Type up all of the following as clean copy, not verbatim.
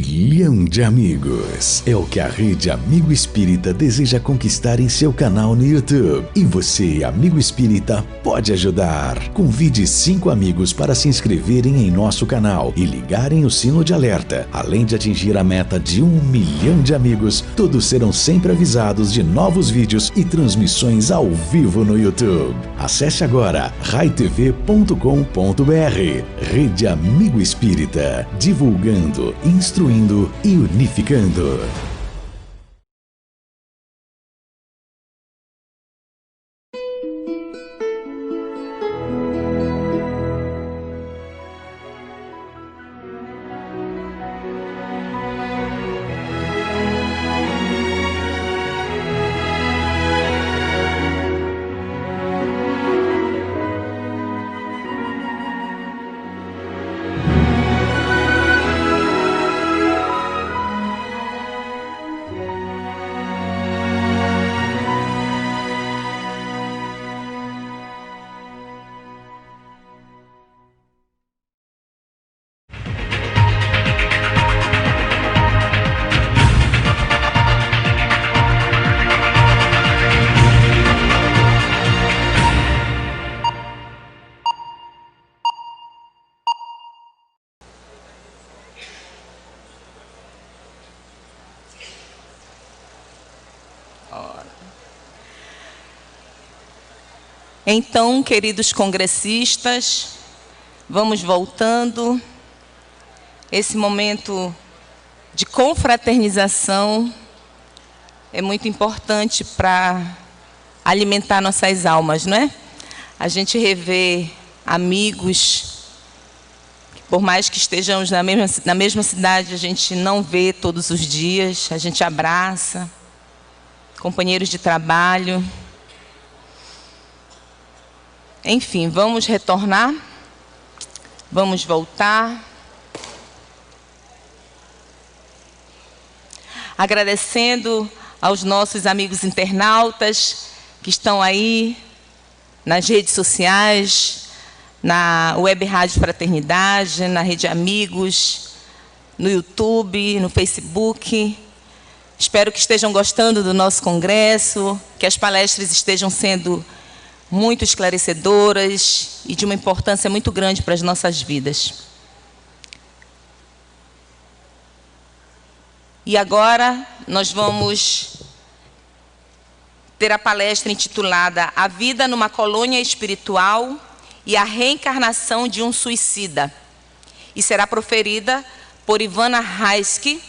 milhão de amigos. É o que a Rede Amigo Espírita deseja conquistar em seu canal no YouTube. E você, amigo espírita, pode ajudar. Convide 5 amigos para se inscreverem em nosso canal e ligarem o sino de alerta. Além de atingir a meta de 1 milhão de amigos, todos serão sempre avisados de novos vídeos e transmissões ao vivo no YouTube. Acesse agora raitv.com.br. Rede Amigo Espírita, divulgando, instruindo e unificando. Então, queridos congressistas, vamos voltando. Esse momento de confraternização é muito importante para alimentar nossas almas, não é? A gente revê amigos, que por mais que estejamos na mesma cidade, a gente não vê todos os dias, a gente abraça, companheiros de trabalho. Enfim, vamos retornar, vamos voltar. Agradecendo aos nossos amigos internautas que estão aí nas redes sociais, na Web Rádio Fraternidade, na Rede Amigos, no YouTube, no Facebook. Espero que estejam gostando do nosso congresso, que as palestras estejam sendo muito esclarecedoras e de uma importância muito grande para as nossas vidas. E agora nós vamos ter a palestra intitulada A Vida numa Colônia Espiritual e a Reencarnação de um Suicida. E será proferida por Ivana Raiski,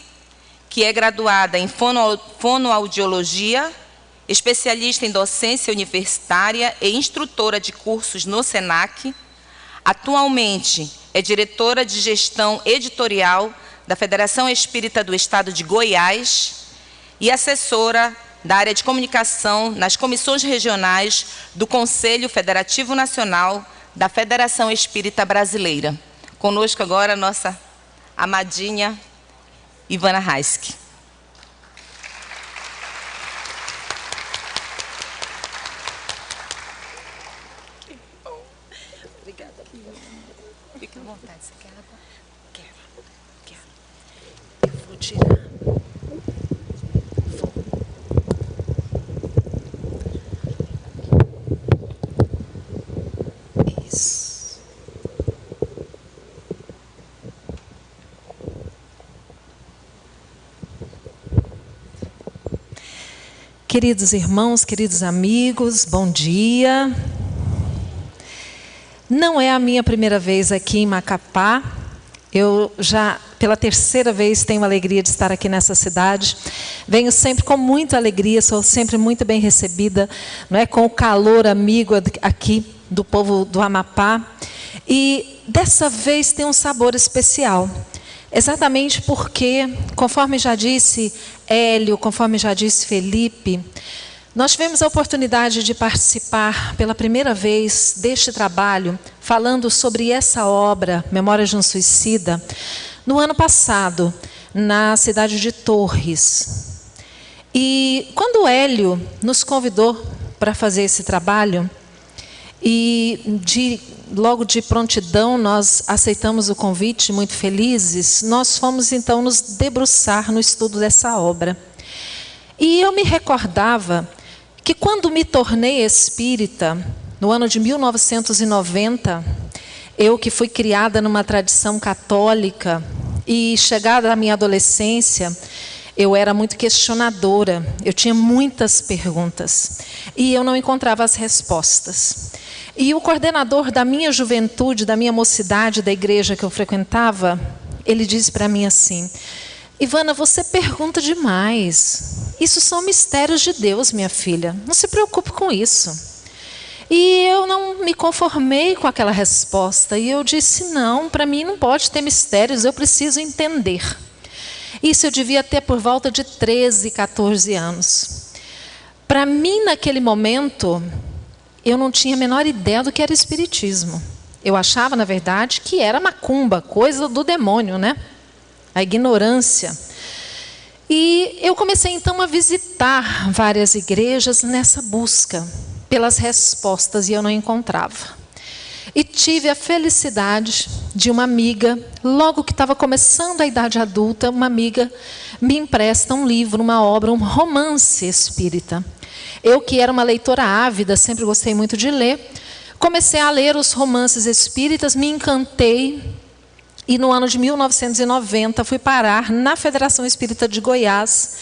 que é graduada em fonoaudiologia, especialista em docência universitária e instrutora de cursos no SENAC. Atualmente é diretora de gestão editorial da Federação Espírita do Estado de Goiás e assessora da área de comunicação nas comissões regionais do Conselho Federativo Nacional da Federação Espírita Brasileira. Conosco agora a nossa amadinha Ivana Raiski. Fique à vontade. Você quer água? Quero. Eu vou tirar. Isso. Queridos irmãos, queridos amigos, bom dia. Não é a minha primeira vez aqui em Macapá. Eu já, pela terceira vez, tenho a alegria de estar aqui nessa cidade. Venho sempre com muita alegria, sou sempre muito bem recebida, não é? Com o calor amigo aqui do povo do Amapá. E dessa vez tem um sabor especial. Exatamente porque, conforme já disse Hélio, conforme já disse Felipe, nós tivemos a oportunidade de participar pela primeira vez deste trabalho, falando sobre essa obra, Memórias de um Suicida, no ano passado, na cidade de Torres. E quando o Hélio nos convidou para fazer esse trabalho, E logo de prontidão nós aceitamos o convite, muito felizes. Nós fomos então nos debruçar no estudo dessa obra. E eu me recordava que quando me tornei espírita, no ano de 1990, eu que fui criada numa tradição católica e chegada à minha adolescência, eu era muito questionadora, eu tinha muitas perguntas e eu não encontrava as respostas. E o coordenador da minha juventude, da minha mocidade, da igreja que eu frequentava, ele disse para mim assim: Ivana, você pergunta demais. Isso são mistérios de Deus, minha filha. Não se preocupe com isso. E eu não me conformei com aquela resposta. E eu disse, não, para mim não pode ter mistérios, eu preciso entender. Isso eu devia ter por volta de 13, 14 anos. Para mim, naquele momento, eu não tinha a menor ideia do que era espiritismo. Eu achava, na verdade, que era macumba, coisa do demônio, né? A ignorância. E eu comecei, então, a visitar várias igrejas nessa busca pelas respostas, e eu não encontrava. E tive a felicidade de uma amiga, logo que estava começando a idade adulta, uma amiga me empresta um livro, uma obra, um romance espírita. Eu, que era uma leitora ávida, sempre gostei muito de ler, comecei a ler os romances espíritas, me encantei, e no ano de 1990 fui parar na Federação Espírita de Goiás.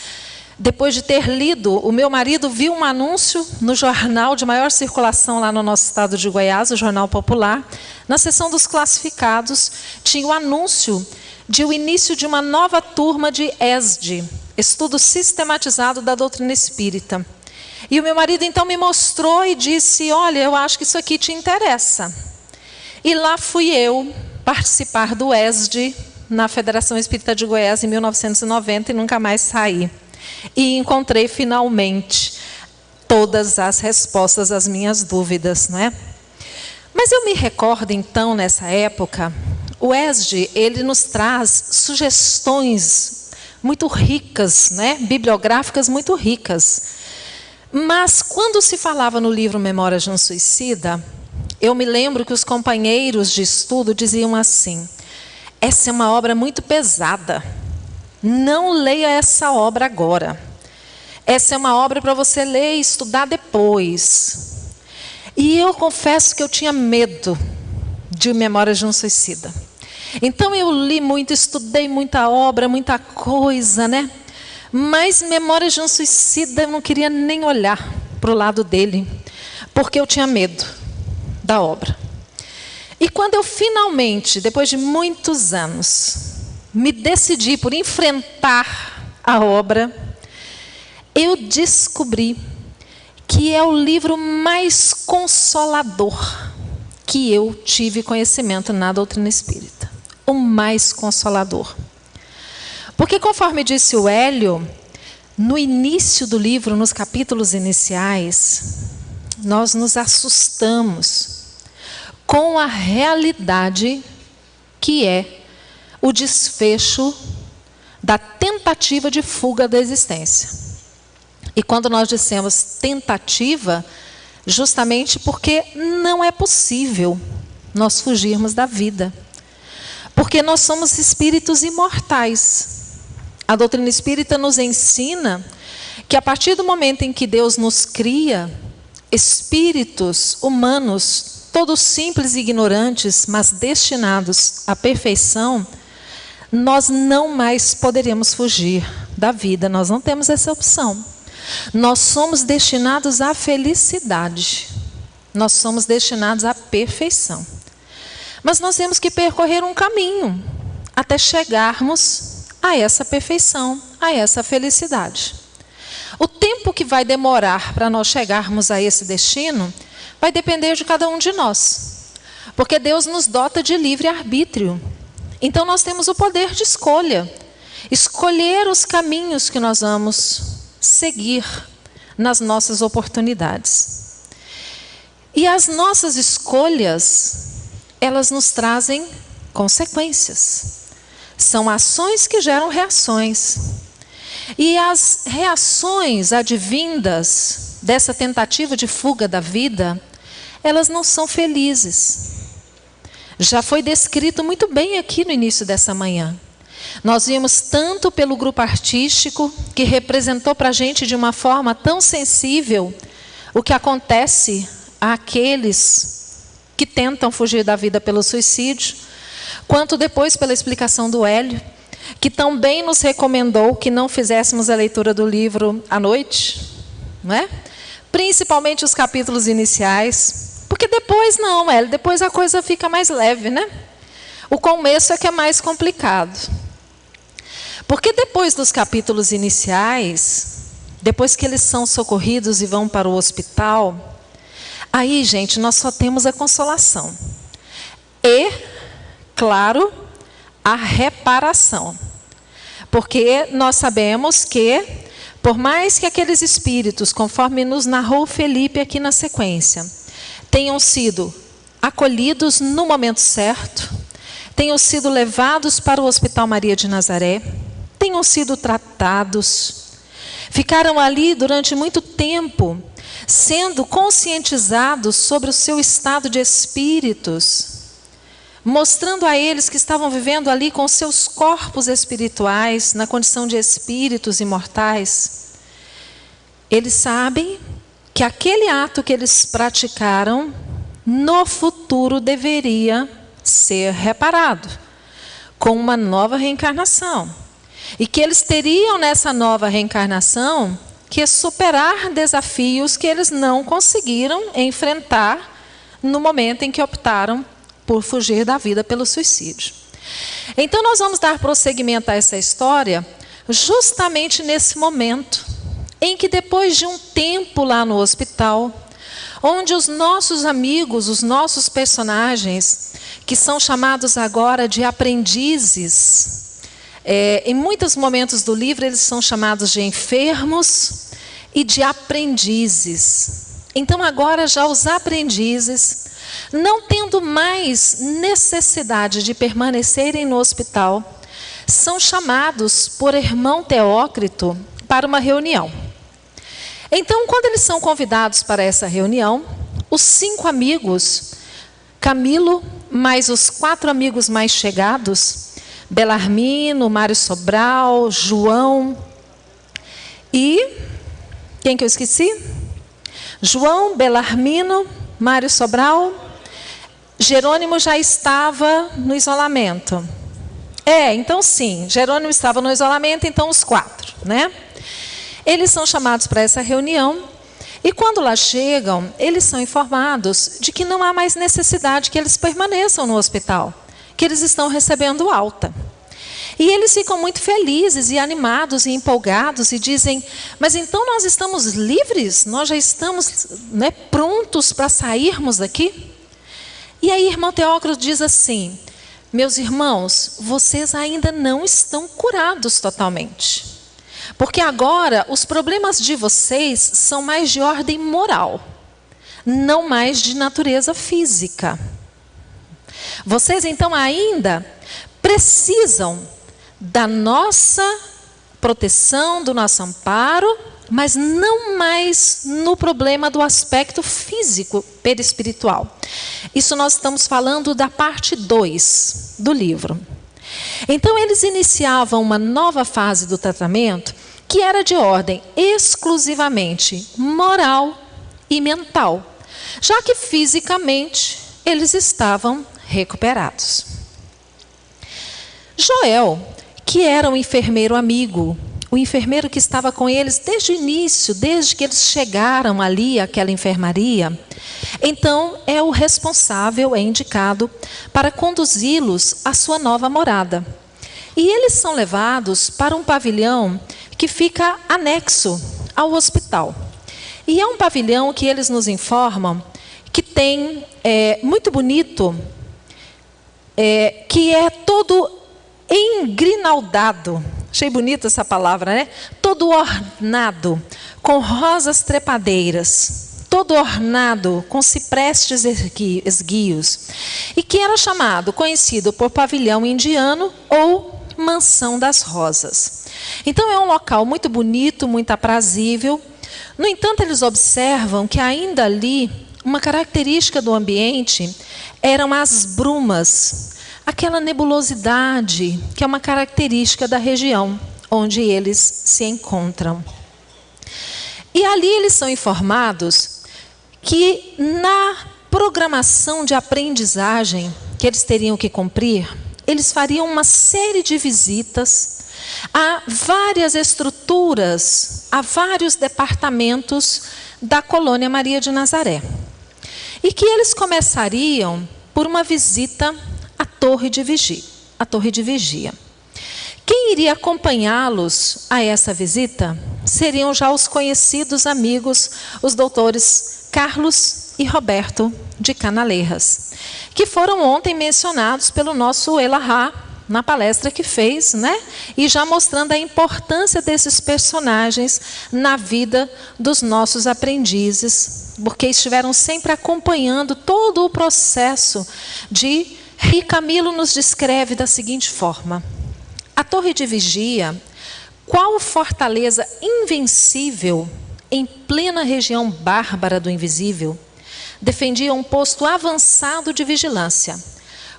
Depois de ter lido, o meu marido viu um anúncio no jornal de maior circulação lá no nosso estado de Goiás, o Jornal Popular. Na seção dos classificados, tinha o anúncio de o início de uma nova turma de ESD, Estudo Sistematizado da Doutrina Espírita. E o meu marido então me mostrou e disse, olha, eu acho que isso aqui te interessa. E lá fui eu participar do ESD na Federação Espírita de Goiás em 1990 e nunca mais saí. E encontrei finalmente todas as respostas às minhas dúvidas, não é? Mas eu me recordo então, nessa época, o ESD, ele nos traz sugestões muito ricas, né? Bibliográficas muito ricas. Mas quando se falava no livro Memórias de um Suicida, eu me lembro que os companheiros de estudo diziam assim, essa é uma obra muito pesada. Não leia essa obra agora. Essa é uma obra para você ler e estudar depois. E eu confesso que eu tinha medo de Memórias de um Suicida. Então eu li muito, estudei muita obra, muita coisa, né? Mas Memórias de um Suicida eu não queria nem olhar para o lado dele, porque eu tinha medo da obra. E quando eu finalmente, depois de muitos anos, me decidi por enfrentar a obra, eu descobri que é o livro mais consolador que eu tive conhecimento na doutrina espírita. O mais consolador. Porque conforme disse o Hélio, no início do livro, nos capítulos iniciais, nós nos assustamos com a realidade que é o desfecho da tentativa de fuga da existência. E quando nós dissemos tentativa, justamente porque não é possível nós fugirmos da vida. Porque nós somos espíritos imortais. A doutrina espírita nos ensina que a partir do momento em que Deus nos cria, espíritos humanos, todos simples e ignorantes, mas destinados à perfeição, nós não mais poderemos fugir da vida, nós não temos essa opção. Nós somos destinados à felicidade, nós somos destinados à perfeição. Mas nós temos que percorrer um caminho até chegarmos a essa perfeição, a essa felicidade. O tempo que vai demorar para nós chegarmos a esse destino vai depender de cada um de nós, porque Deus nos dota de livre-arbítrio. Então nós temos o poder de escolha, escolher os caminhos que nós vamos seguir nas nossas oportunidades. E as nossas escolhas, elas nos trazem consequências. São ações que geram reações. E as reações advindas dessa tentativa de fuga da vida, elas não são felizes. Já foi descrito muito bem aqui no início dessa manhã. Nós vimos tanto pelo grupo artístico, que representou para a gente de uma forma tão sensível o que acontece àqueles que tentam fugir da vida pelo suicídio, quanto depois pela explicação do Hélio, que também nos recomendou que não fizéssemos a leitura do livro à noite, não é? Principalmente os capítulos iniciais, porque depois não, Hélio, depois a coisa fica mais leve, né? O começo é que é mais complicado. Porque depois dos capítulos iniciais, depois que eles são socorridos e vão para o hospital, aí, gente, nós só temos a consolação. E, claro, a reparação. Porque nós sabemos que, por mais que aqueles espíritos, conforme nos narrou Felipe aqui na sequência, tenham sido acolhidos no momento certo, tenham sido levados para o Hospital Maria de Nazaré, tenham sido tratados, ficaram ali durante muito tempo, sendo conscientizados sobre o seu estado de espíritos, mostrando a eles que estavam vivendo ali com seus corpos espirituais, na condição de espíritos imortais. Eles sabem que aquele ato que eles praticaram, no futuro deveria ser reparado, com uma nova reencarnação. E que eles teriam nessa nova reencarnação que superar desafios que eles não conseguiram enfrentar no momento em que optaram por fugir da vida pelo suicídio. Então nós vamos dar prosseguimento a essa história justamente nesse momento em que, depois de um tempo lá no hospital, onde os nossos amigos, os nossos personagens, que são chamados agora de aprendizes, em muitos momentos do livro eles são chamados de enfermos e de aprendizes. Então agora já os aprendizes, não tendo mais necessidade de permanecerem no hospital, são chamados por irmão Teócrito para uma reunião. Então, quando eles são convidados para essa reunião, os 5 amigos, Camilo, mais os 4 amigos mais chegados, Belarmino, Mário Sobral, João e... quem que eu esqueci? João, Belarmino, Mário Sobral. Jerônimo já estava no isolamento. Então sim, Jerônimo estava no isolamento, então os 4, né? Eles são chamados para essa reunião e quando lá chegam, eles são informados de que não há mais necessidade que eles permaneçam no hospital, que eles estão recebendo alta. E eles ficam muito felizes e animados e empolgados e dizem, mas então nós estamos livres? Nós já estamos, né, prontos para sairmos daqui? E aí irmão Teócrito diz assim, meus irmãos, vocês ainda não estão curados totalmente. Porque agora os problemas de vocês são mais de ordem moral, não mais de natureza física. Vocês então ainda precisam da nossa proteção, do nosso amparo, mas não mais no problema do aspecto físico perispiritual. Isso nós estamos falando da parte 2 do livro. Então eles iniciavam uma nova fase do tratamento que era de ordem exclusivamente moral e mental, já que fisicamente eles estavam recuperados. Joel, que era um enfermeiro amigo, o enfermeiro que estava com eles desde o início, desde que eles chegaram ali àquela enfermaria, então é o responsável, é indicado para conduzi-los à sua nova morada. E eles são levados para um pavilhão que fica anexo ao hospital. E é um pavilhão que eles nos informam que tem, muito bonito, que é todo engrinaldado. Achei bonita essa palavra, né? Todo ornado, com rosas trepadeiras, todo ornado com ciprestes esguios, e que era chamado, conhecido por pavilhão indiano ou mansão das rosas. Então é um local muito bonito, muito aprazível. No entanto, eles observam que ainda ali uma característica do ambiente eram as brumas, aquela nebulosidade que é uma característica da região onde eles se encontram. E ali eles são informados que na programação de aprendizagem que eles teriam que cumprir, eles fariam uma série de visitas a várias estruturas, a vários departamentos da colônia Maria de Nazaré. E que eles começariam por uma visita à Torre de Vigia. Quem iria acompanhá-los a essa visita seriam já os conhecidos amigos, os doutores Carlos e Roberto de Canaleiras, que foram ontem mencionados pelo nosso Elahá na palestra que fez, né? E já mostrando a importância desses personagens na vida dos nossos aprendizes, porque estiveram sempre acompanhando todo o processo de... E Camilo nos descreve da seguinte forma: a Torre de Vigia, qual fortaleza invencível em plena região bárbara do invisível, defendia um posto avançado de vigilância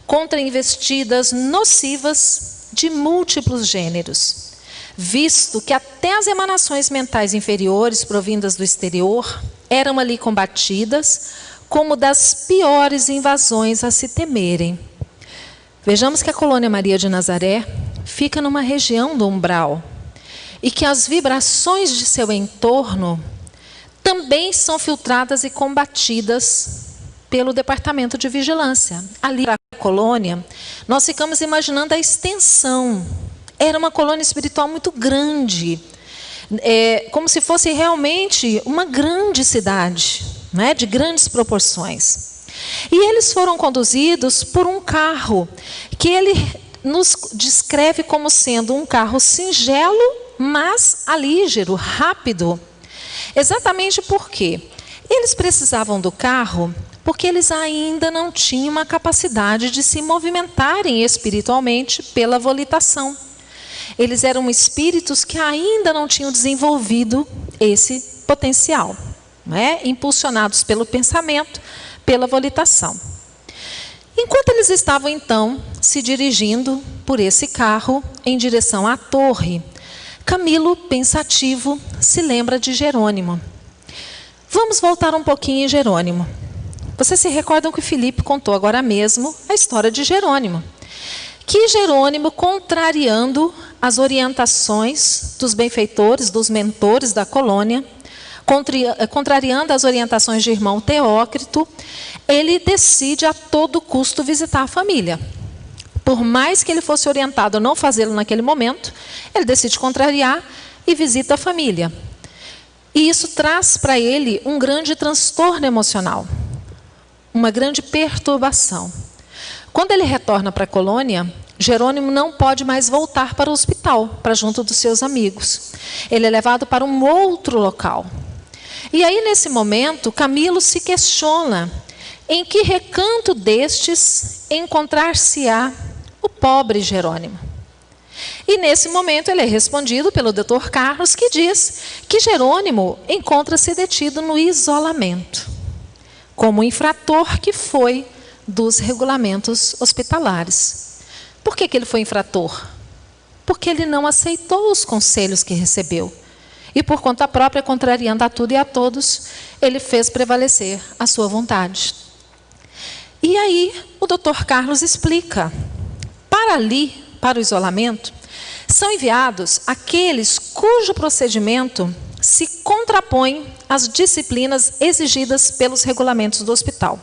contra investidas nocivas de múltiplos gêneros, visto que até as emanações mentais inferiores provindas do exterior eram ali combatidas como das piores invasões a se temerem. Vejamos que a colônia Maria de Nazaré fica numa região do umbral e que as vibrações de seu entorno também são filtradas e combatidas pelo departamento de vigilância. Ali na colônia, nós ficamos imaginando a extensão. Era uma colônia espiritual muito grande, como se fosse realmente uma grande cidade, né, de grandes proporções. E eles foram conduzidos por um carro que ele nos descreve como sendo um carro singelo, mas alígero, rápido. Exatamente porque eles precisavam do carro porque eles ainda não tinham a capacidade de se movimentarem espiritualmente pela volitação. Eles eram espíritos que ainda não tinham desenvolvido esse potencial, né? Impulsionados pelo pensamento, pela volitação. Enquanto eles estavam, então, se dirigindo por esse carro em direção à torre, Camilo, pensativo, se lembra de Jerônimo. Vamos voltar um pouquinho em Jerônimo. Vocês se recordam que o Felipe contou agora mesmo a história de Jerônimo. Que Jerônimo, contrariando as orientações dos benfeitores, dos mentores da colônia, contrariando as orientações de irmão Teócrito, ele decide a todo custo visitar a família. Por mais que ele fosse orientado a não fazê-lo naquele momento, ele decide contrariar e visita a família. E isso traz para ele um grande transtorno emocional, uma grande perturbação. Quando ele retorna para a colônia, Jerônimo não pode mais voltar para o hospital, para junto dos seus amigos. Ele é levado para um outro local. E aí, nesse momento, Camilo se questiona em que recanto destes encontrar-se-á o pobre Jerônimo. E nesse momento ele é respondido pelo Dr. Carlos, que diz que Jerônimo encontra-se detido no isolamento, como infrator que foi dos regulamentos hospitalares. Por que ele foi infrator? Porque ele não aceitou os conselhos que recebeu. E por conta própria, contrariando a tudo e a todos, ele fez prevalecer a sua vontade. E aí o Dr. Carlos explica: para ali, para o isolamento, são enviados aqueles cujo procedimento se contrapõe às disciplinas exigidas pelos regulamentos do hospital.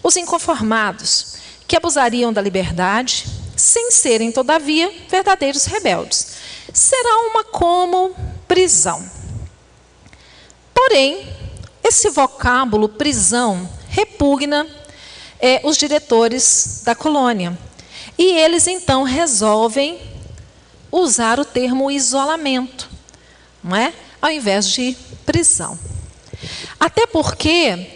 Os inconformados, que abusariam da liberdade, sem serem, todavia, verdadeiros rebeldes. Será uma como prisão. Porém, esse vocábulo prisão repugna os diretores da colônia. E eles, então, resolvem usar o termo isolamento, não é? Ao invés de prisão. Até porque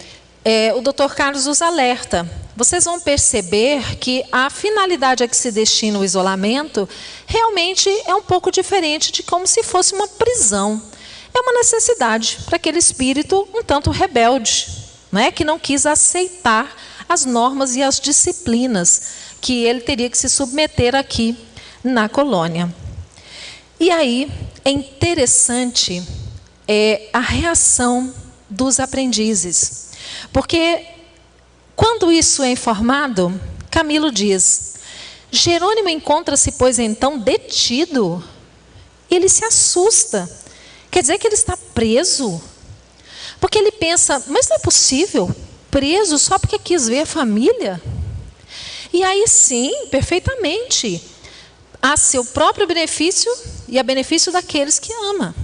o Dr. Carlos os alerta. Vocês vão perceber que a finalidade a que se destina o isolamento realmente é um pouco diferente de como se fosse uma prisão. É uma necessidade para aquele espírito um tanto rebelde, não é? Que não quis aceitar as normas e as disciplinas que ele teria que se submeter aqui na colônia. E aí é interessante a reação dos aprendizes, porque quando isso é informado, Camilo diz: Jerônimo encontra-se, pois, então detido. Ele se assusta. Quer dizer que ele está preso? Porque ele pensa, mas não é possível, preso só porque quis ver a família? E aí sim, perfeitamente, a seu próprio benefício e a benefício daqueles que ama.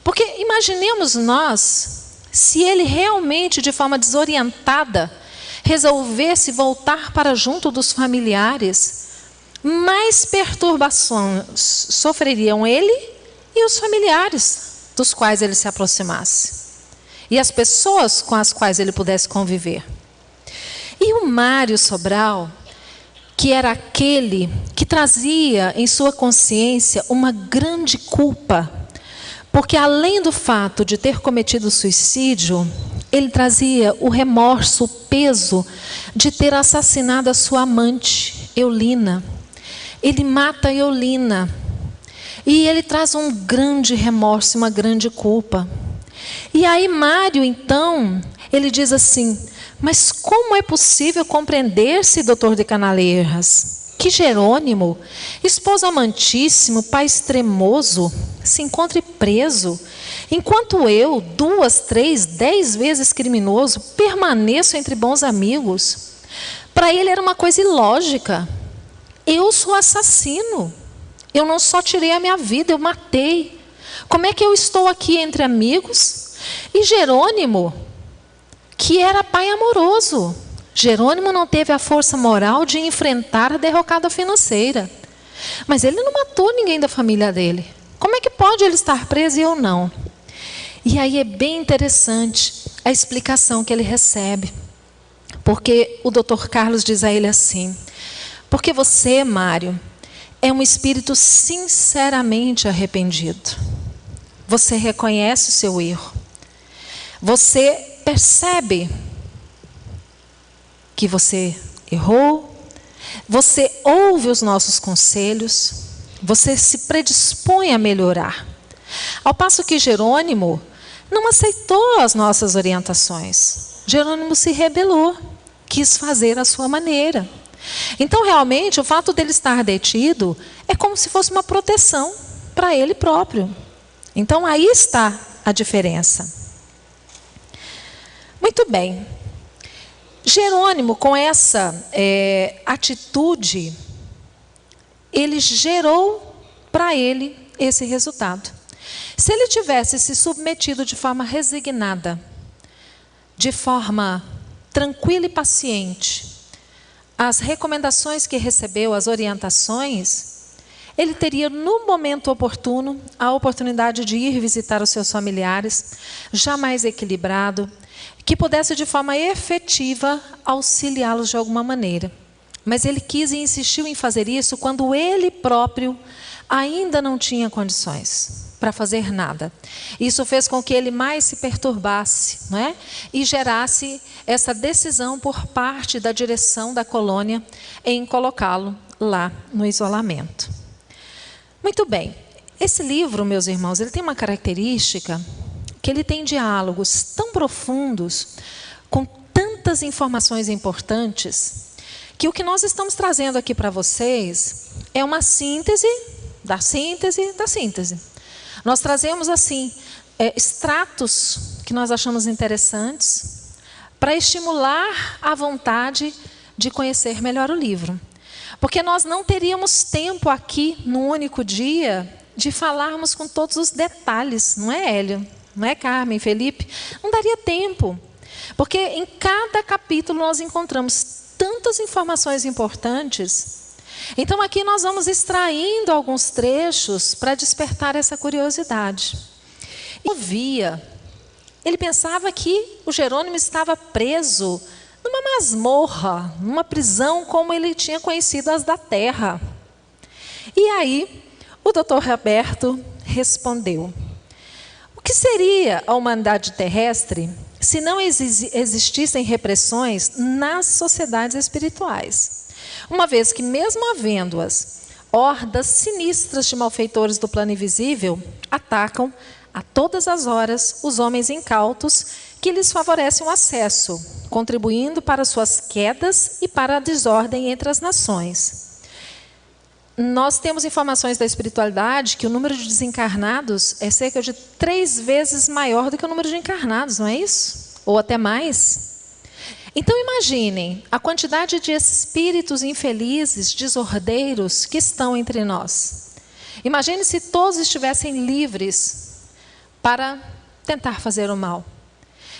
Porque imaginemos nós, se ele realmente, de forma desorientada, resolvesse voltar para junto dos familiares, mais perturbações sofreriam ele e os familiares dos quais ele se aproximasse. E as pessoas com as quais ele pudesse conviver. E o Mário Sobral, que era aquele que trazia em sua consciência uma grande culpa, porque além do fato de ter cometido suicídio, ele trazia o remorso, o peso de ter assassinado a sua amante, Eulina. Ele mata Eulina. E ele traz um grande remorso, uma grande culpa. E aí Mário, então, ele diz assim: mas como é possível compreender-se, doutor de Canaleiras, que Jerônimo, esposo amantíssimo, pai extremoso, se encontre preso, enquanto eu, 2, 3, 10 vezes criminoso, permaneço entre bons amigos? Para ele era uma coisa ilógica. Eu sou assassino. Eu não só tirei a minha vida, eu matei. Como é que eu estou aqui entre amigos? E Jerônimo, que era pai amoroso, Jerônimo não teve a força moral de enfrentar a derrocada financeira. Mas ele não matou ninguém da família dele. Como é que pode ele estar preso e eu não? E aí é bem interessante a explicação que ele recebe. Porque o Dr. Carlos diz a ele assim: porque você, Mário, é um espírito sinceramente arrependido. Você reconhece o seu erro. Você percebe que você errou. Você ouve os nossos conselhos. Você se predispõe a melhorar. Ao passo que Jerônimo não aceitou as nossas orientações. Jerônimo se rebelou, quis fazer a sua maneira. Então, realmente, o fato dele estar detido é como se fosse uma proteção para ele próprio. Então, aí está a diferença. Muito bem. Jerônimo, com essa atitude, ele gerou para ele esse resultado. Se ele tivesse se submetido de forma resignada, de forma tranquila e paciente, às recomendações que recebeu, as orientações, ele teria, no momento oportuno, a oportunidade de ir visitar os seus familiares, já mais equilibrado, que pudesse de forma efetiva auxiliá-los de alguma maneira. Mas ele quis e insistiu em fazer isso quando ele próprio ainda não tinha condições para fazer nada. Isso fez com que ele mais se perturbasse, não é? E gerasse essa decisão por parte da direção da colônia em colocá-lo lá no isolamento. Muito bem. Esse livro, meus irmãos, ele tem uma característica que ele tem diálogos tão profundos, com tantas informações importantes, que o que nós estamos trazendo aqui para vocês é uma síntese da síntese da síntese. Nós trazemos, assim, extratos que nós achamos interessantes para estimular a vontade de conhecer melhor o livro. Porque nós não teríamos tempo aqui, num único dia, de falarmos com todos os detalhes, não é, Hélio? Não é, Carmen, Felipe? Não daria tempo. Porque em cada capítulo nós encontramos tantas informações importantes. Então aqui nós vamos extraindo alguns trechos para despertar essa curiosidade. Ele pensava que o Jerônimo estava preso numa masmorra, numa prisão como ele tinha conhecido as da terra. E aí o Dr. Roberto respondeu: o que seria a humanidade terrestre se não existissem repressões nas sociedades espirituais. Uma vez que, mesmo havendo-as, hordas sinistras de malfeitores do plano invisível atacam a todas as horas os homens incautos que lhes favorecem o acesso, contribuindo para suas quedas e para a desordem entre as nações. Nós temos informações da espiritualidade que o número de desencarnados é cerca de 3 vezes maior do que o número de encarnados, não é isso? Ou até mais. Então imaginem a quantidade de espíritos infelizes, desordeiros que estão entre nós. Imagine se todos estivessem livres para tentar fazer o mal.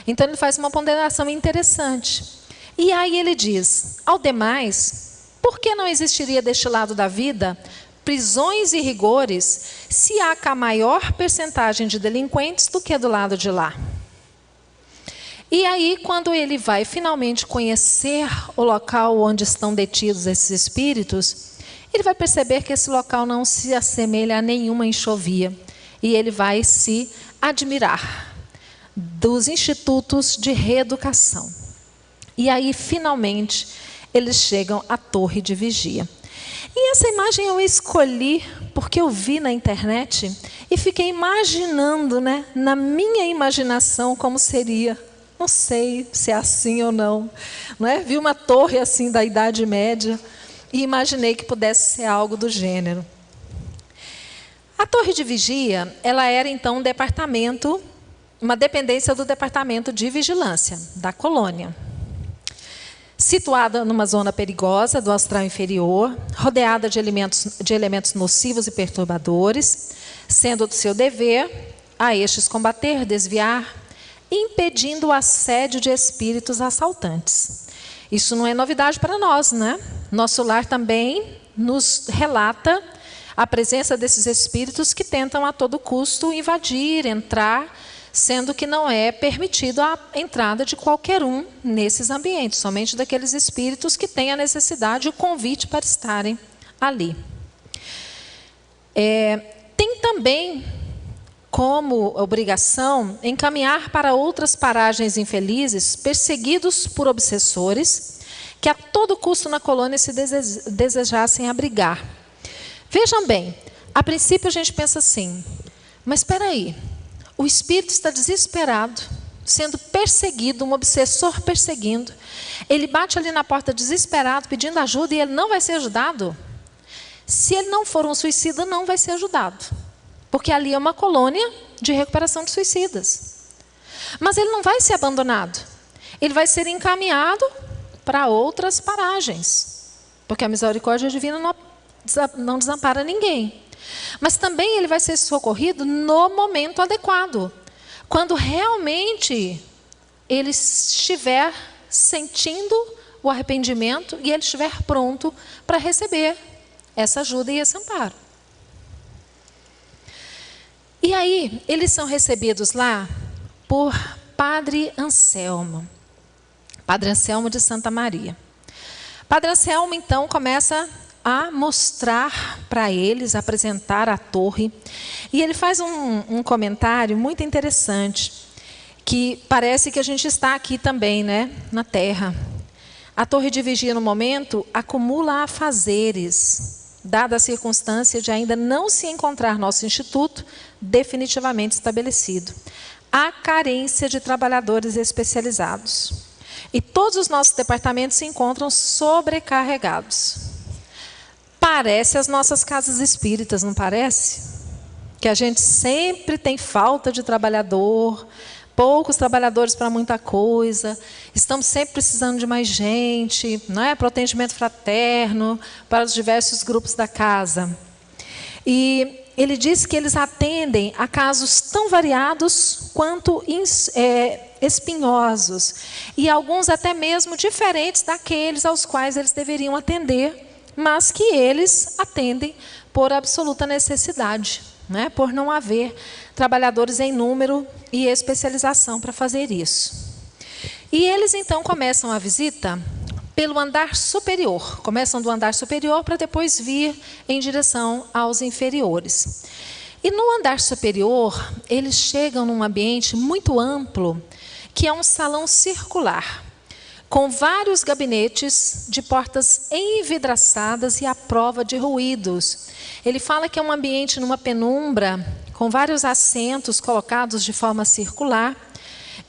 Então ele faz uma ponderação interessante. E aí ele diz, ao demais, por que não existiria deste lado da vida prisões e rigores se há cá maior percentagem de delinquentes do que do lado de lá? E aí, quando ele vai finalmente conhecer o local onde estão detidos esses espíritos, ele vai perceber que esse local não se assemelha a nenhuma enxovia. E ele vai se admirar dos institutos de reeducação. E aí, finalmente, eles chegam à torre de vigia. E essa imagem eu escolhi porque eu vi na internet e fiquei imaginando, né, na minha imaginação como seria. Não sei se é assim ou não. Vi uma torre assim da Idade Média e imaginei que pudesse ser algo do gênero. A torre de vigia, ela era então um departamento, uma dependência do departamento de vigilância da colônia. Situada numa zona perigosa do astral inferior, rodeada de elementos nocivos e perturbadores, sendo do seu dever a estes combater, desviar, impedindo o assédio de espíritos assaltantes. Isso não é novidade para nós, né? Nosso lar também nos relata a presença desses espíritos que tentam a todo custo invadir, entrar, sendo que não é permitido a entrada de qualquer um nesses ambientes, somente daqueles espíritos que têm a necessidade e o convite para estarem ali. Tem também como obrigação encaminhar para outras paragens infelizes, perseguidos por obsessores, que a todo custo na colônia se desejassem abrigar. Vejam bem, a princípio a gente pensa assim, mas espera aí, o espírito está desesperado, sendo perseguido, um obsessor perseguindo. Ele bate ali na porta desesperado, pedindo ajuda e ele não vai ser ajudado? Se ele não for um suicida, não vai ser ajudado. Porque ali é uma colônia de recuperação de suicidas. Mas ele não vai ser abandonado. Ele vai ser encaminhado para outras paragens. Porque a misericórdia divina não desampara ninguém. Mas também ele vai ser socorrido no momento adequado, quando realmente ele estiver sentindo o arrependimento e ele estiver pronto para receber essa ajuda e esse amparo. E aí, eles são recebidos lá por Padre Anselmo de Santa Maria. Padre Anselmo, então, começa a mostrar para eles, apresentar a torre. E ele faz um comentário muito interessante, que parece que a gente está aqui também, né, na Terra. A torre de vigia, no momento, acumula afazeres, dada a circunstância de ainda não se encontrar nosso instituto definitivamente estabelecido. Há carência de trabalhadores especializados. E todos os nossos departamentos se encontram sobrecarregados. Parece as nossas casas espíritas, não parece? Que a gente sempre tem falta de trabalhador, poucos trabalhadores para muita coisa, estamos sempre precisando de mais gente, não é? Para o atendimento fraterno, para os diversos grupos da casa. E ele diz que eles atendem a casos tão variados quanto espinhosos, e alguns até mesmo diferentes daqueles aos quais eles deveriam atender, mas que eles atendem por absoluta necessidade, né? Por não haver trabalhadores em número e especialização para fazer isso. E eles então começam a visita pelo andar superior, começam do andar superior para depois vir em direção aos inferiores. E no andar superior, eles chegam num ambiente muito amplo, que é um salão circular, com vários gabinetes de portas envidraçadas e à prova de ruídos. Ele fala que é um ambiente numa penumbra, com vários assentos colocados de forma circular,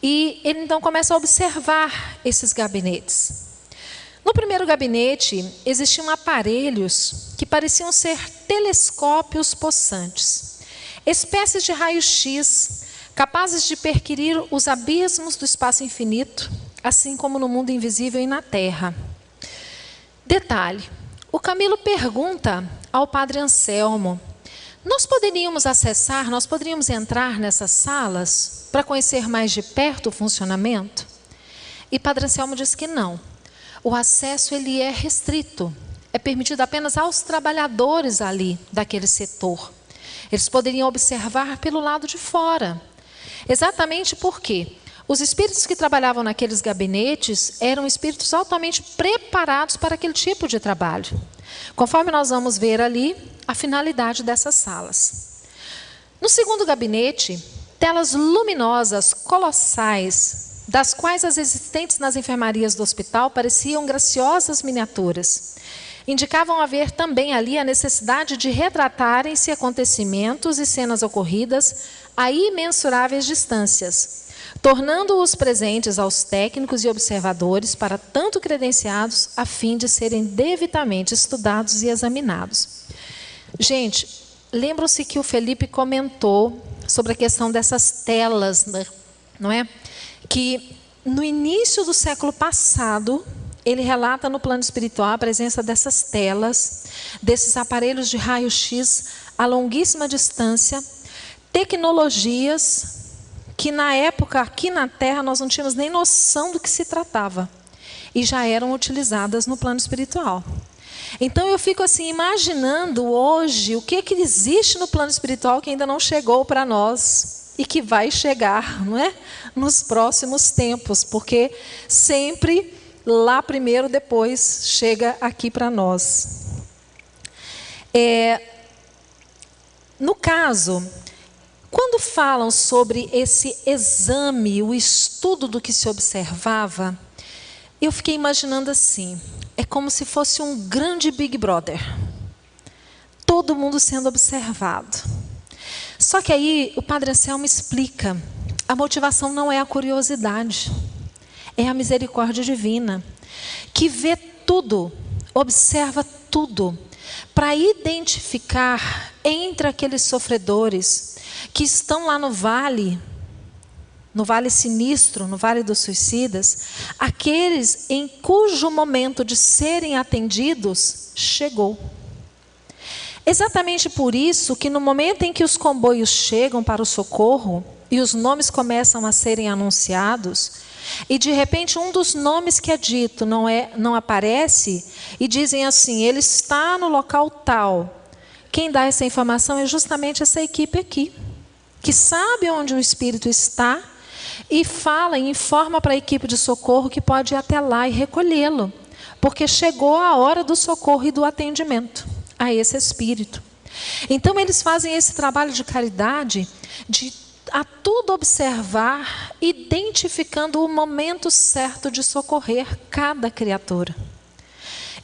e ele então começa a observar esses gabinetes. No primeiro gabinete, existiam aparelhos que pareciam ser telescópios possantes, espécies de raio-x, capazes de perquirir os abismos do espaço infinito, assim como no mundo invisível e na Terra. Detalhe, o Camilo pergunta ao Padre Anselmo: nós poderíamos entrar nessas salas para conhecer mais de perto o funcionamento? E Padre Anselmo diz que não. O acesso ele é restrito, é permitido apenas aos trabalhadores ali daquele setor. Eles poderiam observar pelo lado de fora, exatamente porque os espíritos que trabalhavam naqueles gabinetes eram espíritos altamente preparados para aquele tipo de trabalho. Conforme nós vamos ver ali, a finalidade dessas salas. No segundo gabinete, telas luminosas colossais, das quais as existentes nas enfermarias do hospital pareciam graciosas miniaturas. Indicavam haver também ali a necessidade de retratarem-se acontecimentos e cenas ocorridas a imensuráveis distâncias, tornando-os presentes aos técnicos e observadores para tanto credenciados a fim de serem devidamente estudados e examinados. Gente, lembram-se que o Felipe comentou sobre a questão dessas telas, não é? Que no início do século passado, ele relata no plano espiritual a presença dessas telas, desses aparelhos de raio-x a longuíssima distância, tecnologias que na época aqui na Terra nós não tínhamos nem noção do que se tratava e já eram utilizadas no plano espiritual. Então eu fico assim imaginando hoje o que existe no plano espiritual que ainda não chegou para nós e que vai chegar, não é? Nos próximos tempos, porque sempre lá primeiro, depois chega aqui para nós. No caso, quando falam sobre esse exame, o estudo do que se observava, eu fiquei imaginando assim, é como se fosse um grande Big Brother. Todo mundo sendo observado. Só que aí o Padre Anselmo explica, a motivação não é a curiosidade, é a misericórdia divina, que vê tudo, observa tudo, para identificar entre aqueles sofredores que estão lá no vale sinistro, no vale dos suicidas, aqueles em cujo momento de serem atendidos chegou. Exatamente por isso que no momento em que os comboios chegam para o socorro e os nomes começam a serem anunciados, e de repente um dos nomes que é dito não aparece, e dizem assim, ele está no local tal. Quem dá essa informação é justamente essa equipe aqui, que sabe onde o espírito está e fala e informa para a equipe de socorro que pode ir até lá e recolhê-lo, porque chegou a hora do socorro e do atendimento a esse espírito. Então eles fazem esse trabalho de caridade, de a tudo observar, identificando o momento certo de socorrer cada criatura.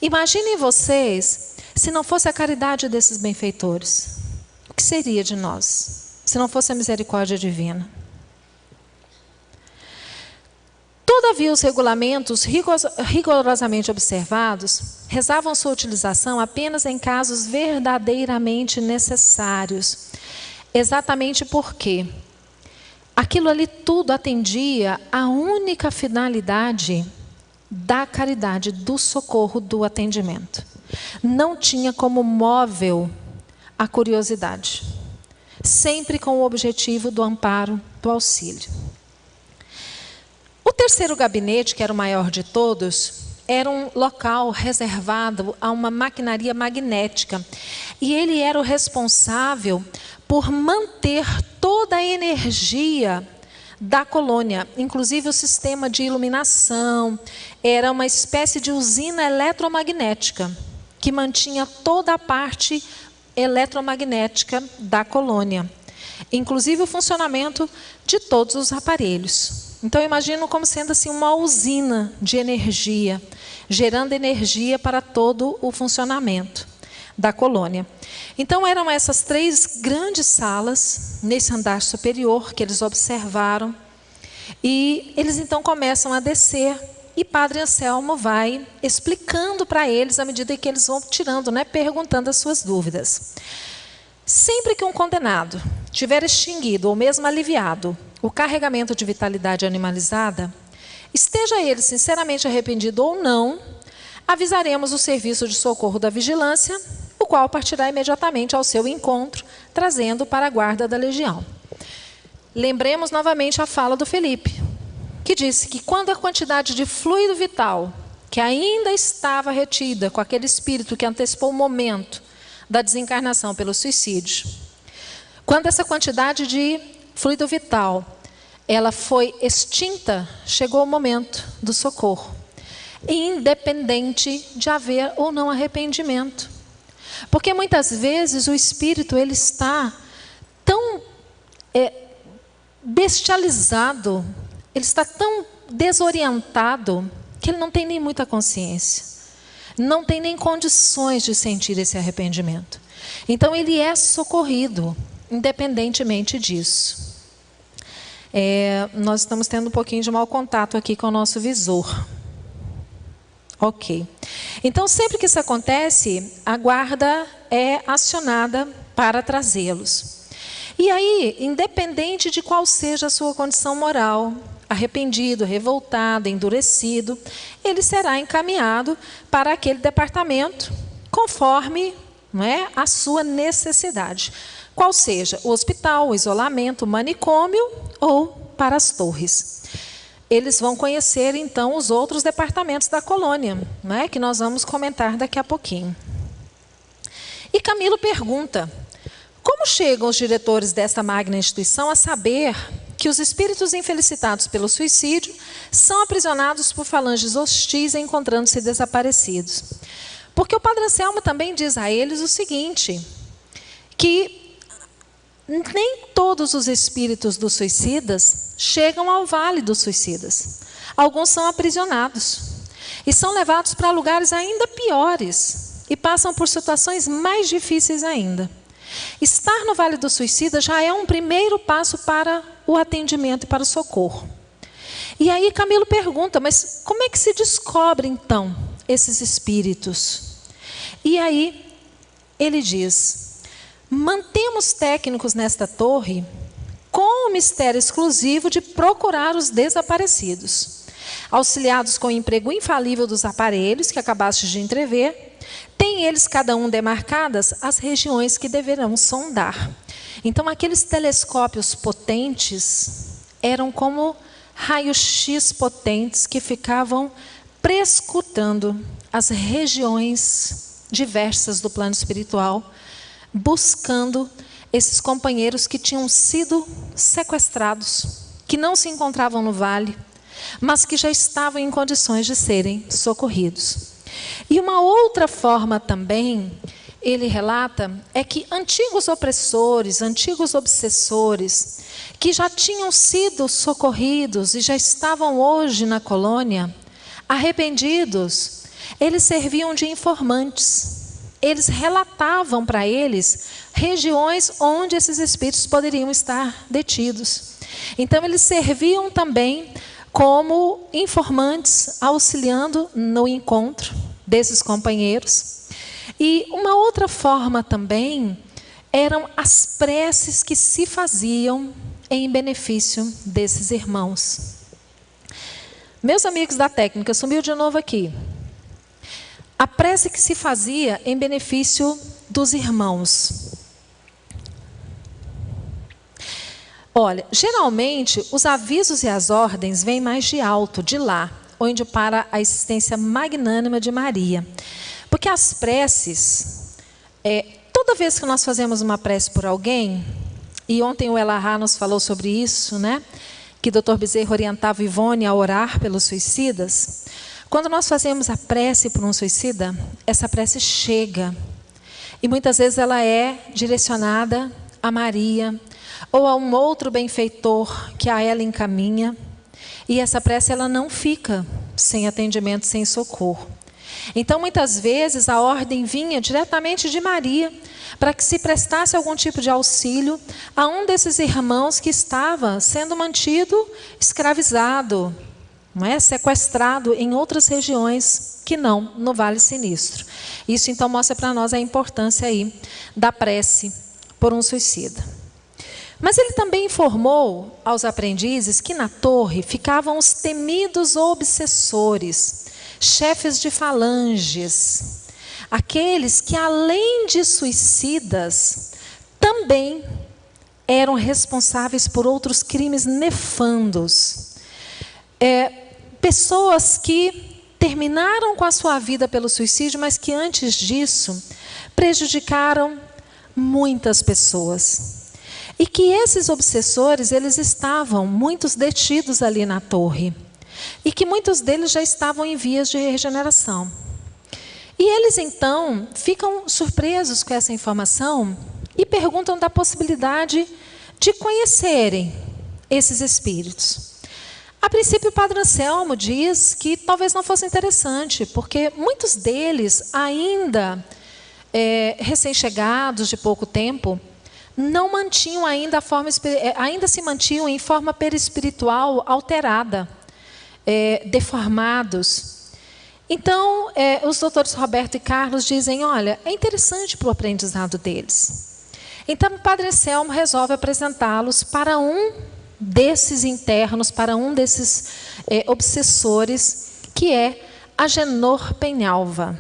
Imaginem vocês, se não fosse a caridade desses benfeitores, o que seria de nós, se não fosse a misericórdia divina? Todavia, os regulamentos rigorosamente observados rezavam sua utilização apenas em casos verdadeiramente necessários. Exatamente porque aquilo ali tudo atendia à única finalidade da caridade, do socorro, do atendimento. Não tinha como móvel a curiosidade, sempre com o objetivo do amparo, do auxílio. O terceiro gabinete, que era o maior de todos, era um local reservado a uma maquinaria magnética. E ele era o responsável por manter toda a energia da colônia, inclusive o sistema de iluminação. Era uma espécie de usina eletromagnética, que mantinha toda a parte eletromagnética da colônia, inclusive o funcionamento de todos os aparelhos. Então eu imagino como sendo assim uma usina de energia, gerando energia para todo o funcionamento da colônia. Então eram essas 3 grandes salas nesse andar superior que eles observaram, e eles então começam a descer, e Padre Anselmo vai explicando para eles à medida que eles vão tirando, perguntando as suas dúvidas. Sempre que um condenado tiver extinguido ou mesmo aliviado o carregamento de vitalidade animalizada, esteja ele sinceramente arrependido ou não, avisaremos o serviço de socorro da vigilância, o qual partirá imediatamente ao seu encontro, trazendo para a guarda da legião. Lembremos novamente a fala do Felipe, que disse que quando a quantidade de fluido vital, que ainda estava retida com aquele espírito que antecipou o momento da desencarnação pelo suicídio, quando essa quantidade de fluido vital, ela foi extinta, chegou o momento do socorro, independente de haver ou não arrependimento. Porque muitas vezes o espírito ele está tão bestializado, ele está tão desorientado, que ele não tem nem muita consciência, não tem nem condições de sentir esse arrependimento. Então ele é socorrido, independentemente disso. Nós estamos tendo um pouquinho de mau contato aqui com o nosso visor. Ok. Então, sempre que isso acontece, a guarda é acionada para trazê-los. E aí, independente de qual seja a sua condição moral, arrependido, revoltado, endurecido, ele será encaminhado para aquele departamento, conforme a sua necessidade. Qual seja o hospital, o isolamento, o manicômio ou para as torres. Eles vão conhecer, então, os outros departamentos da colônia, que nós vamos comentar daqui a pouquinho. E Camilo pergunta, como chegam os diretores desta magna instituição a saber que os espíritos infelicitados pelo suicídio são aprisionados por falanges hostis encontrando-se desaparecidos? Porque o Padre Anselmo também diz a eles o seguinte, que nem todos os espíritos dos suicidas chegam ao vale dos suicidas. Alguns são aprisionados e são levados para lugares ainda piores e passam por situações mais difíceis ainda. Estar no vale do suicida já é um primeiro passo para o atendimento e para o socorro. E aí Camilo pergunta, mas como é que se descobre então esses espíritos? E aí ele diz, mantemos técnicos nesta torre com o mistério exclusivo de procurar os desaparecidos. Auxiliados com o emprego infalível dos aparelhos que acabaste de entrever, têm eles cada um demarcadas as regiões que deverão sondar. Então aqueles telescópios potentes eram como raios-x potentes que ficavam prescrutando as regiões diversas do plano espiritual, buscando esses companheiros que tinham sido sequestrados, que não se encontravam no vale, mas que já estavam em condições de serem socorridos. E uma outra forma também, ele relata, é que antigos opressores, antigos obsessores, que já tinham sido socorridos e já estavam hoje na colônia, arrependidos, eles serviam de informantes. Eles relatavam para eles regiões onde esses espíritos poderiam estar detidos. Então eles serviam também como informantes, auxiliando no encontro desses companheiros. E uma outra forma também eram as preces que se faziam em benefício desses irmãos. Meus amigos da técnica, sumiu de novo aqui. A prece que se fazia em benefício dos irmãos. Olha, geralmente os avisos e as ordens vêm mais de alto, de lá, onde para a existência magnânima de Maria. Porque as preces, toda vez que nós fazemos uma prece por alguém, e ontem o Elahá nos falou sobre isso, que o Dr. Bezerra orientava Ivone a orar pelos suicidas. Quando nós fazemos a prece por um suicida, essa prece chega. E muitas vezes ela é direcionada a Maria, ou a um outro benfeitor que a ela encaminha. E essa prece ela não fica sem atendimento, sem socorro. Então, muitas vezes, a ordem vinha diretamente de Maria, para que se prestasse algum tipo de auxílio a um desses irmãos que estava sendo mantido escravizado, não é? Sequestrado em outras regiões que não no Vale Sinistro. Isso então mostra para nós a importância aí da prece por um suicida. Mas ele também informou aos aprendizes que na torre ficavam os temidos obsessores, chefes de falanges, aqueles que além de suicidas também eram responsáveis por outros crimes nefandos. Pessoas que terminaram com a sua vida pelo suicídio, mas que antes disso prejudicaram muitas pessoas. E que esses obsessores, eles estavam muitos detidos ali na torre. E que muitos deles já estavam em vias de regeneração. E eles então ficam surpresos com essa informação e perguntam da possibilidade de conhecerem esses espíritos. A princípio, o Padre Anselmo diz que talvez não fosse interessante, porque muitos deles, ainda recém-chegados de pouco tempo, não mantinham ainda a forma, ainda se mantinham em forma perispiritual alterada, deformados. Então, os doutores Roberto e Carlos dizem, olha, é interessante para o aprendizado deles. Então, o Padre Anselmo resolve apresentá-los para um desses internos, para um desses obsessores, que é Agenor Penhalva.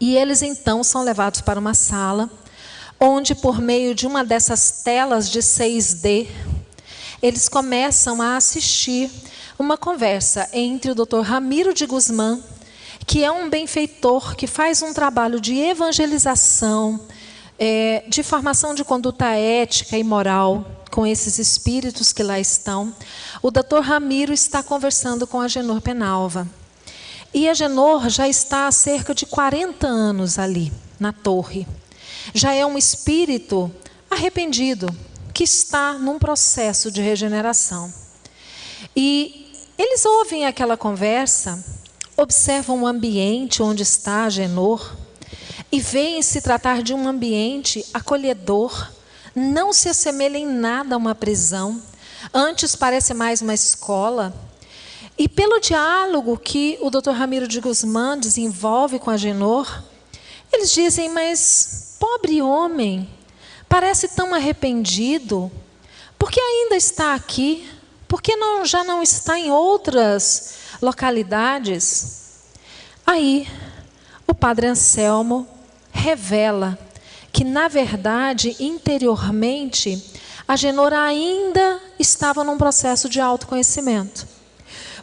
E eles, então, são levados para uma sala, onde, por meio de uma dessas telas de 6D, eles começam a assistir uma conversa entre o Dr. Ramiro de Guzmán, que é um benfeitor que faz um trabalho de evangelização, de formação de conduta ética e moral com esses espíritos que lá estão. O Dr. Ramiro está conversando com Agenor Penhalva. E Agenor já está há cerca de 40 anos ali, na torre. Já é um espírito arrependido, que está num processo de regeneração. E eles ouvem aquela conversa, observam o ambiente onde está Agenor, e veem se tratar de um ambiente acolhedor, não se assemelha em nada a uma prisão, antes parece mais uma escola. E pelo diálogo que o Dr. Ramiro de Guzmán desenvolve com Agenor, eles dizem, mas pobre homem, parece tão arrependido, por que ainda está aqui? Por que já não está em outras localidades? Aí, o Padre Anselmo revela que, na verdade, interiormente, Agenor ainda estava num processo de autoconhecimento.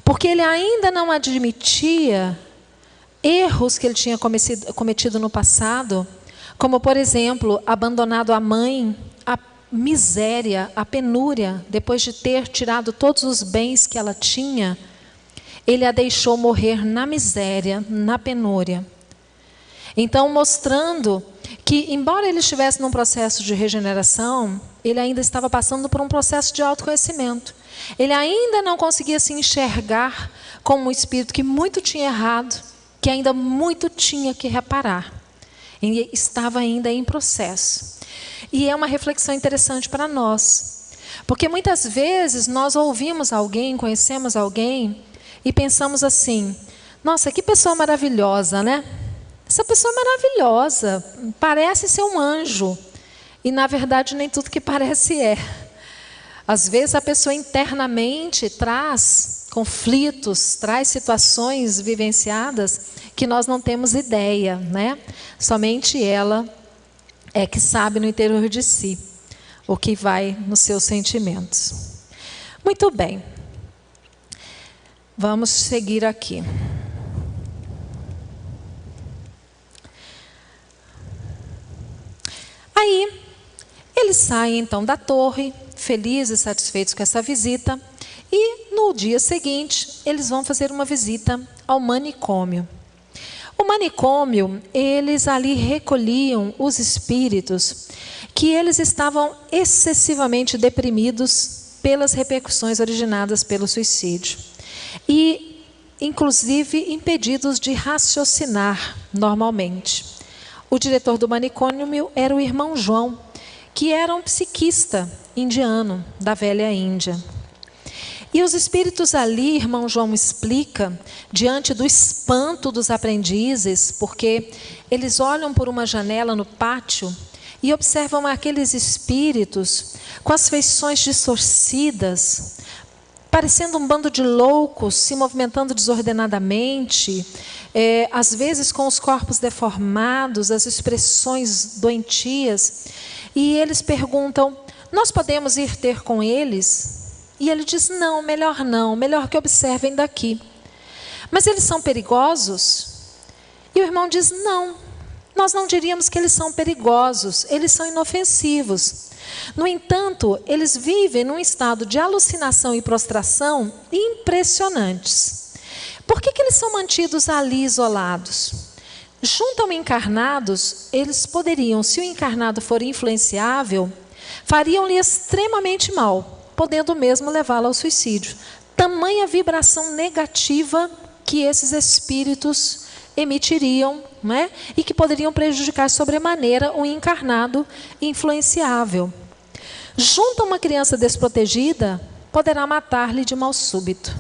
Porque ele ainda não admitia erros que ele tinha cometido no passado, como, por exemplo, abandonado a mãe, a miséria, a penúria, depois de ter tirado todos os bens que ela tinha, ele a deixou morrer na miséria, na penúria. Então, mostrando que, embora ele estivesse num processo de regeneração, ele ainda estava passando por um processo de autoconhecimento. Ele ainda não conseguia se enxergar como um espírito que muito tinha errado, que ainda muito tinha que reparar. Ele estava ainda em processo. E é uma reflexão interessante para nós. Porque muitas vezes nós ouvimos alguém, conhecemos alguém e pensamos assim, nossa, que pessoa maravilhosa, né? Essa pessoa é maravilhosa, parece ser um anjo. E na verdade nem tudo que parece é. Às vezes a pessoa internamente traz conflitos, traz situações vivenciadas que nós não temos ideia, né? Somente ela é que sabe no interior de si o que vai nos seus sentimentos. Muito bem. Vamos seguir aqui. Aí, eles saem então da torre, felizes e satisfeitos com essa visita, e no dia seguinte, eles vão fazer uma visita ao manicômio. O manicômio, eles ali recolhiam os espíritos que eles estavam excessivamente deprimidos pelas repercussões originadas pelo suicídio. E, inclusive, impedidos de raciocinar normalmente. O diretor do manicômio era o irmão João, que era um psiquista indiano da velha Índia. E os espíritos ali, irmão João explica, diante do espanto dos aprendizes, porque eles olham por uma janela no pátio e observam aqueles espíritos com as feições distorcidas, parecendo um bando de loucos, se movimentando desordenadamente, às vezes com os corpos deformados, as expressões doentias. E eles perguntam: nós podemos ir ter com eles? E ele diz: não, melhor que observem daqui. Mas eles são perigosos? E o irmão diz: não, nós não diríamos que eles são perigosos, eles são inofensivos. No entanto, eles vivem num estado de alucinação e prostração impressionantes. Por que eles são mantidos ali isolados? Junto ao encarnados, eles poderiam, se o encarnado for influenciável, fariam-lhe extremamente mal, podendo mesmo levá-lo ao suicídio. Tamanha vibração negativa que esses espíritos emitiriam, né? E que poderiam prejudicar sobremaneira o encarnado influenciável. Junto a uma criança desprotegida, poderá matar-lhe de mal súbito.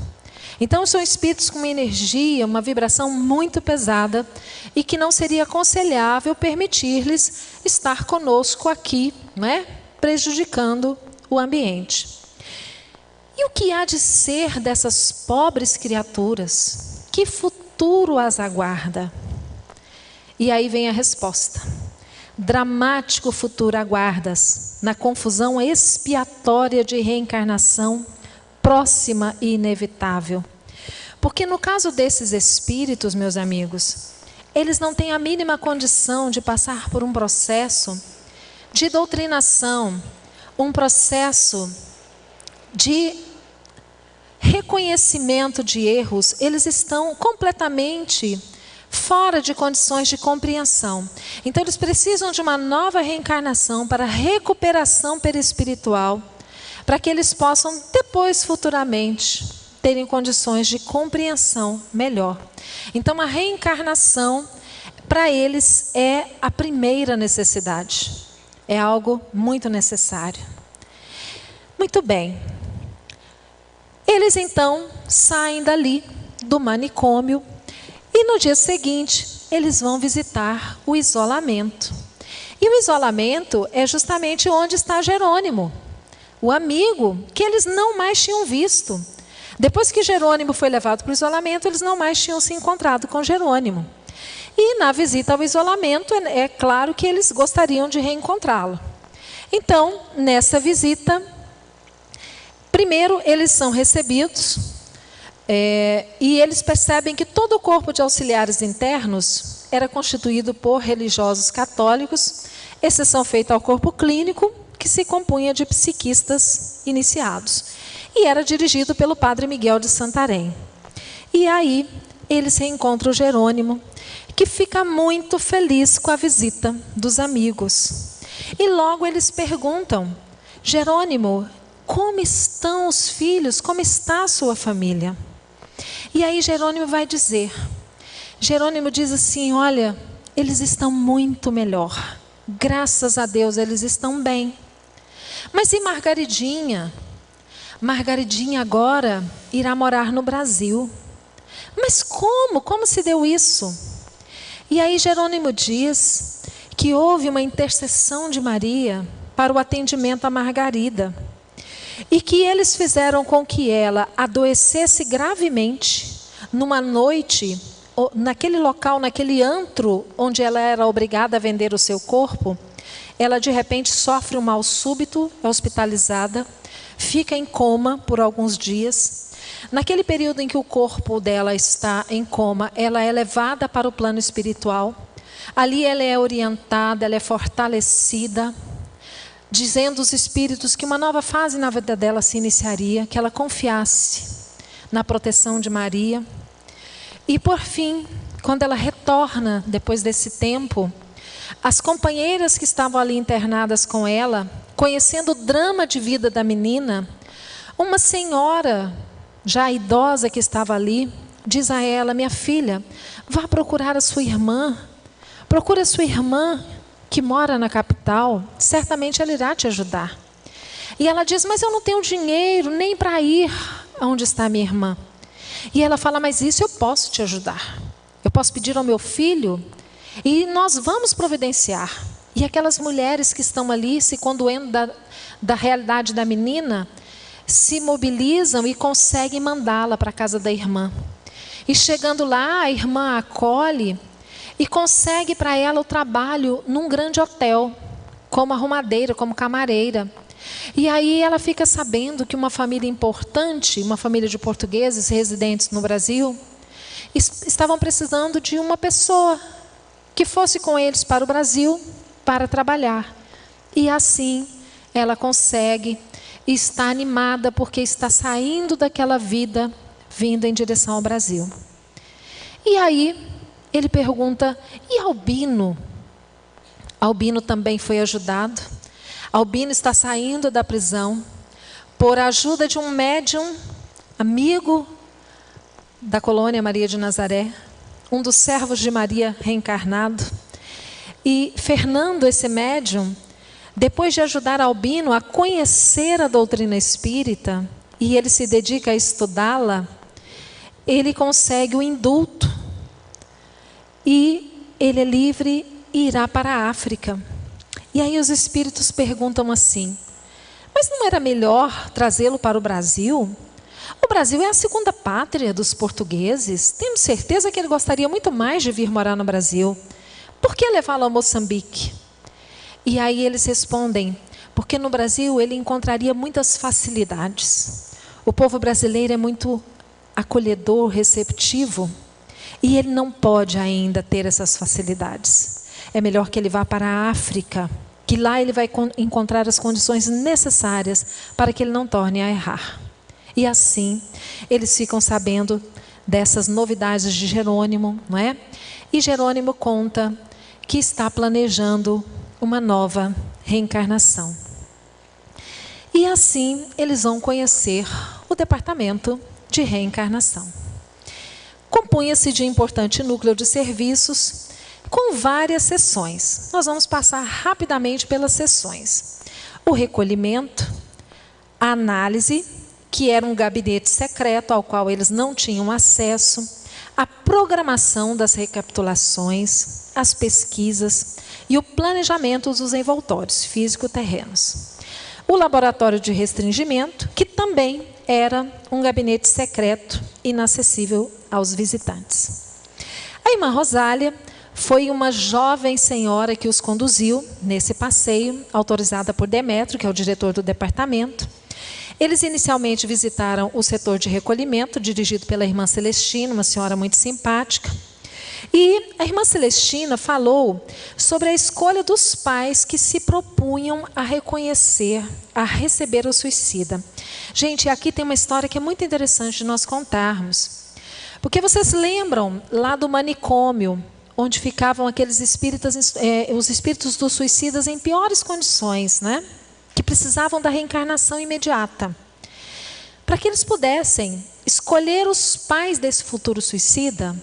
Então, são espíritos com uma energia, uma vibração muito pesada e que não seria aconselhável permitir-lhes estar conosco aqui, né? Prejudicando o ambiente. E o que há de ser dessas pobres criaturas? Que futuro as aguarda? E aí vem a resposta. Dramático futuro aguardas, na confusão expiatória de reencarnação, próxima e inevitável. Porque no caso desses espíritos, meus amigos, eles não têm a mínima condição de passar por um processo de doutrinação, um processo de reconhecimento de erros. Eles estão completamente fora de condições de compreensão. Então eles precisam de uma nova reencarnação para recuperação perispiritual, para que eles possam depois, futuramente, terem condições de compreensão melhor. Então a reencarnação, para eles, é a primeira necessidade. É algo muito necessário. Muito bem. Eles então saem dali, do manicômio, e no dia seguinte eles vão visitar o isolamento. E o isolamento é justamente onde está Jerônimo, o amigo que eles não mais tinham visto. Depois que Jerônimo foi levado para o isolamento, eles não mais tinham se encontrado com Jerônimo. E na visita ao isolamento, é claro que eles gostariam de reencontrá-lo. Então, nessa visita, primeiro eles são recebidos, e eles percebem que todo o corpo de auxiliares internos era constituído por religiosos católicos, exceção feita ao corpo clínico, que se compunha de psiquistas iniciados. E era dirigido pelo padre Miguel de Santarém. E aí eles reencontram o Jerônimo, que fica muito feliz com a visita dos amigos. E logo eles perguntam: Jerônimo, como estão os filhos? Como está a sua família? E aí Jerônimo vai dizer. Jerônimo diz assim: olha, eles estão muito melhor. Graças a Deus eles estão bem. Mas e Margaridinha? Margaridinha agora irá morar no Brasil. Mas como? Como se deu isso? E aí Jerônimo diz que houve uma intercessão de Maria para o atendimento a Margarida. E que eles fizeram com que ela adoecesse gravemente numa noite, naquele local, naquele antro onde ela era obrigada a vender o seu corpo. Ela de repente sofre um mal súbito, é hospitalizada, fica em coma por alguns dias. Naquele período em que o corpo dela está em coma, ela é levada para o plano espiritual. Ali ela é orientada, ela é fortalecida, dizendo os espíritos que uma nova fase na vida dela se iniciaria, que ela confiasse na proteção de Maria. E por fim, quando ela retorna depois desse tempo, as companheiras que estavam ali internadas com ela, conhecendo o drama de vida da menina, Uma senhora, já idosa que estava ali, diz a ela: minha filha, vá procurar a sua irmã. Procura a sua irmã que mora na capital, certamente ela irá te ajudar. E ela diz: mas eu não tenho dinheiro nem para ir aonde está a minha irmã. E ela fala: mas isso eu posso te ajudar. Eu posso pedir ao meu filho e nós vamos providenciar. E aquelas mulheres que estão ali se condoendo da realidade da menina, se mobilizam e conseguem mandá-la para a casa da irmã. E chegando lá, a irmã a acolhe e consegue para ela o trabalho num grande hotel, como arrumadeira, como camareira. E aí ela fica sabendo que uma família importante, uma família de portugueses residentes no Brasil, estavam precisando de uma pessoa que fosse com eles para o Brasil para trabalhar. E assim ela consegue e está animada porque está saindo daquela vida, vindo em direção ao Brasil. E aí ele pergunta: e Albino? Albino também foi ajudado. Albino está saindo da prisão por ajuda de um médium amigo da colônia Maria de Nazaré, um dos servos de Maria reencarnado. E Fernando, esse médium, depois de ajudar Albino a conhecer a doutrina espírita, e ele se dedica a estudá-la, ele consegue o indulto. E ele é livre e irá para a África. E aí os espíritos perguntam assim: mas não era melhor trazê-lo para o Brasil? O Brasil é a segunda pátria dos portugueses. Temos certeza que ele gostaria muito mais de vir morar no Brasil. Por que levá-lo a Moçambique? E aí eles respondem: porque no Brasil ele encontraria muitas facilidades. O povo brasileiro é muito acolhedor, receptivo, e ele não pode ainda ter essas facilidades. É melhor que ele vá para a África, que lá ele vai encontrar as condições necessárias para que ele não torne a errar. E assim, eles ficam sabendo dessas novidades de Jerônimo, não é? E Jerônimo conta que está planejando uma nova reencarnação. E assim, eles vão conhecer o departamento de reencarnação. Compunha-se de importante núcleo de serviços, com várias sessões. Nós vamos passar rapidamente pelas sessões. O recolhimento, a análise, que era um gabinete secreto ao qual eles não tinham acesso, a programação das recapitulações, as pesquisas e o planejamento dos envoltórios físico-terrenos. O laboratório de restringimento, que também era um gabinete secreto, inacessível aos visitantes. A irmã Rosália foi uma jovem senhora que os conduziu nesse passeio, autorizada por Demétrio, que é o diretor do departamento. Eles inicialmente visitaram o setor de recolhimento, dirigido pela irmã Celestina, uma senhora muito simpática. E a irmã Celestina falou sobre a escolha dos pais que se propunham a reconhecer, a receber o suicida. Gente, aqui tem uma história que é muito interessante de nós contarmos. Porque vocês lembram lá do manicômio, onde ficavam aqueles espíritas, os espíritos dos suicidas em piores condições, né? Que precisavam da reencarnação imediata. Para que eles pudessem escolher os pais desse futuro suicida,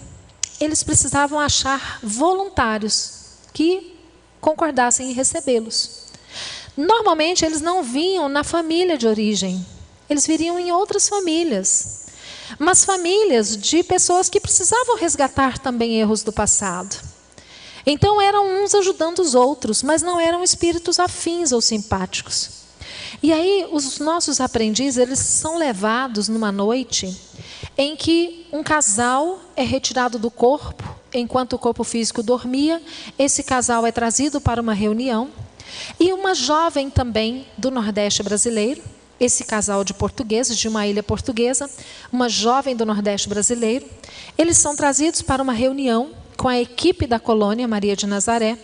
eles precisavam achar voluntários que concordassem em recebê-los. Normalmente eles não vinham na família de origem, eles viriam em outras famílias. Mas famílias de pessoas que precisavam resgatar também erros do passado. Então eram uns ajudando os outros, mas não eram espíritos afins ou simpáticos. E aí os nossos aprendizes, eles são levados numa noite em que um casal é retirado do corpo, enquanto o corpo físico dormia. Esse casal é trazido para uma reunião. E uma jovem também do Nordeste brasileiro, esse casal de portugueses, de uma ilha portuguesa, uma jovem do Nordeste brasileiro, eles são trazidos para uma reunião com a equipe da colônia Maria de Nazaré.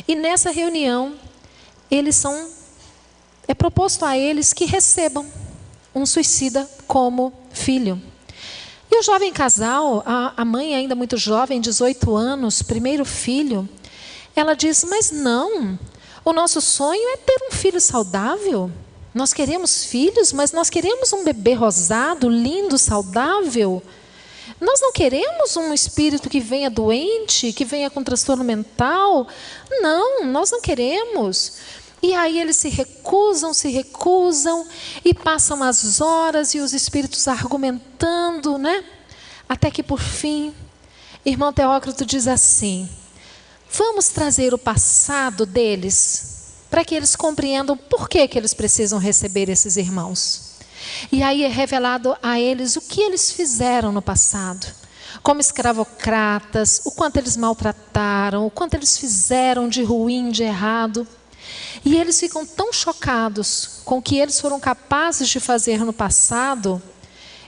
E nessa reunião, é proposto a eles que recebam um suicida como filho. E o jovem casal, a mãe ainda muito jovem, 18 anos, primeiro filho, ela diz: mas não, o nosso sonho é ter um filho saudável. Nós queremos filhos, mas nós queremos um bebê rosado, lindo, saudável. Nós não queremos um espírito que venha doente, que venha com transtorno mental. Não, nós não queremos. E aí eles se recusam, e passam as horas e os espíritos argumentando, né? Até que por fim, irmão Teócrito diz assim: vamos trazer o passado deles, para que eles compreendam por que eles precisam receber esses irmãos. E aí é revelado a eles o que eles fizeram no passado, como escravocratas, o quanto eles maltrataram, o quanto eles fizeram de ruim, de errado. E eles ficam tão chocados com o que eles foram capazes de fazer no passado,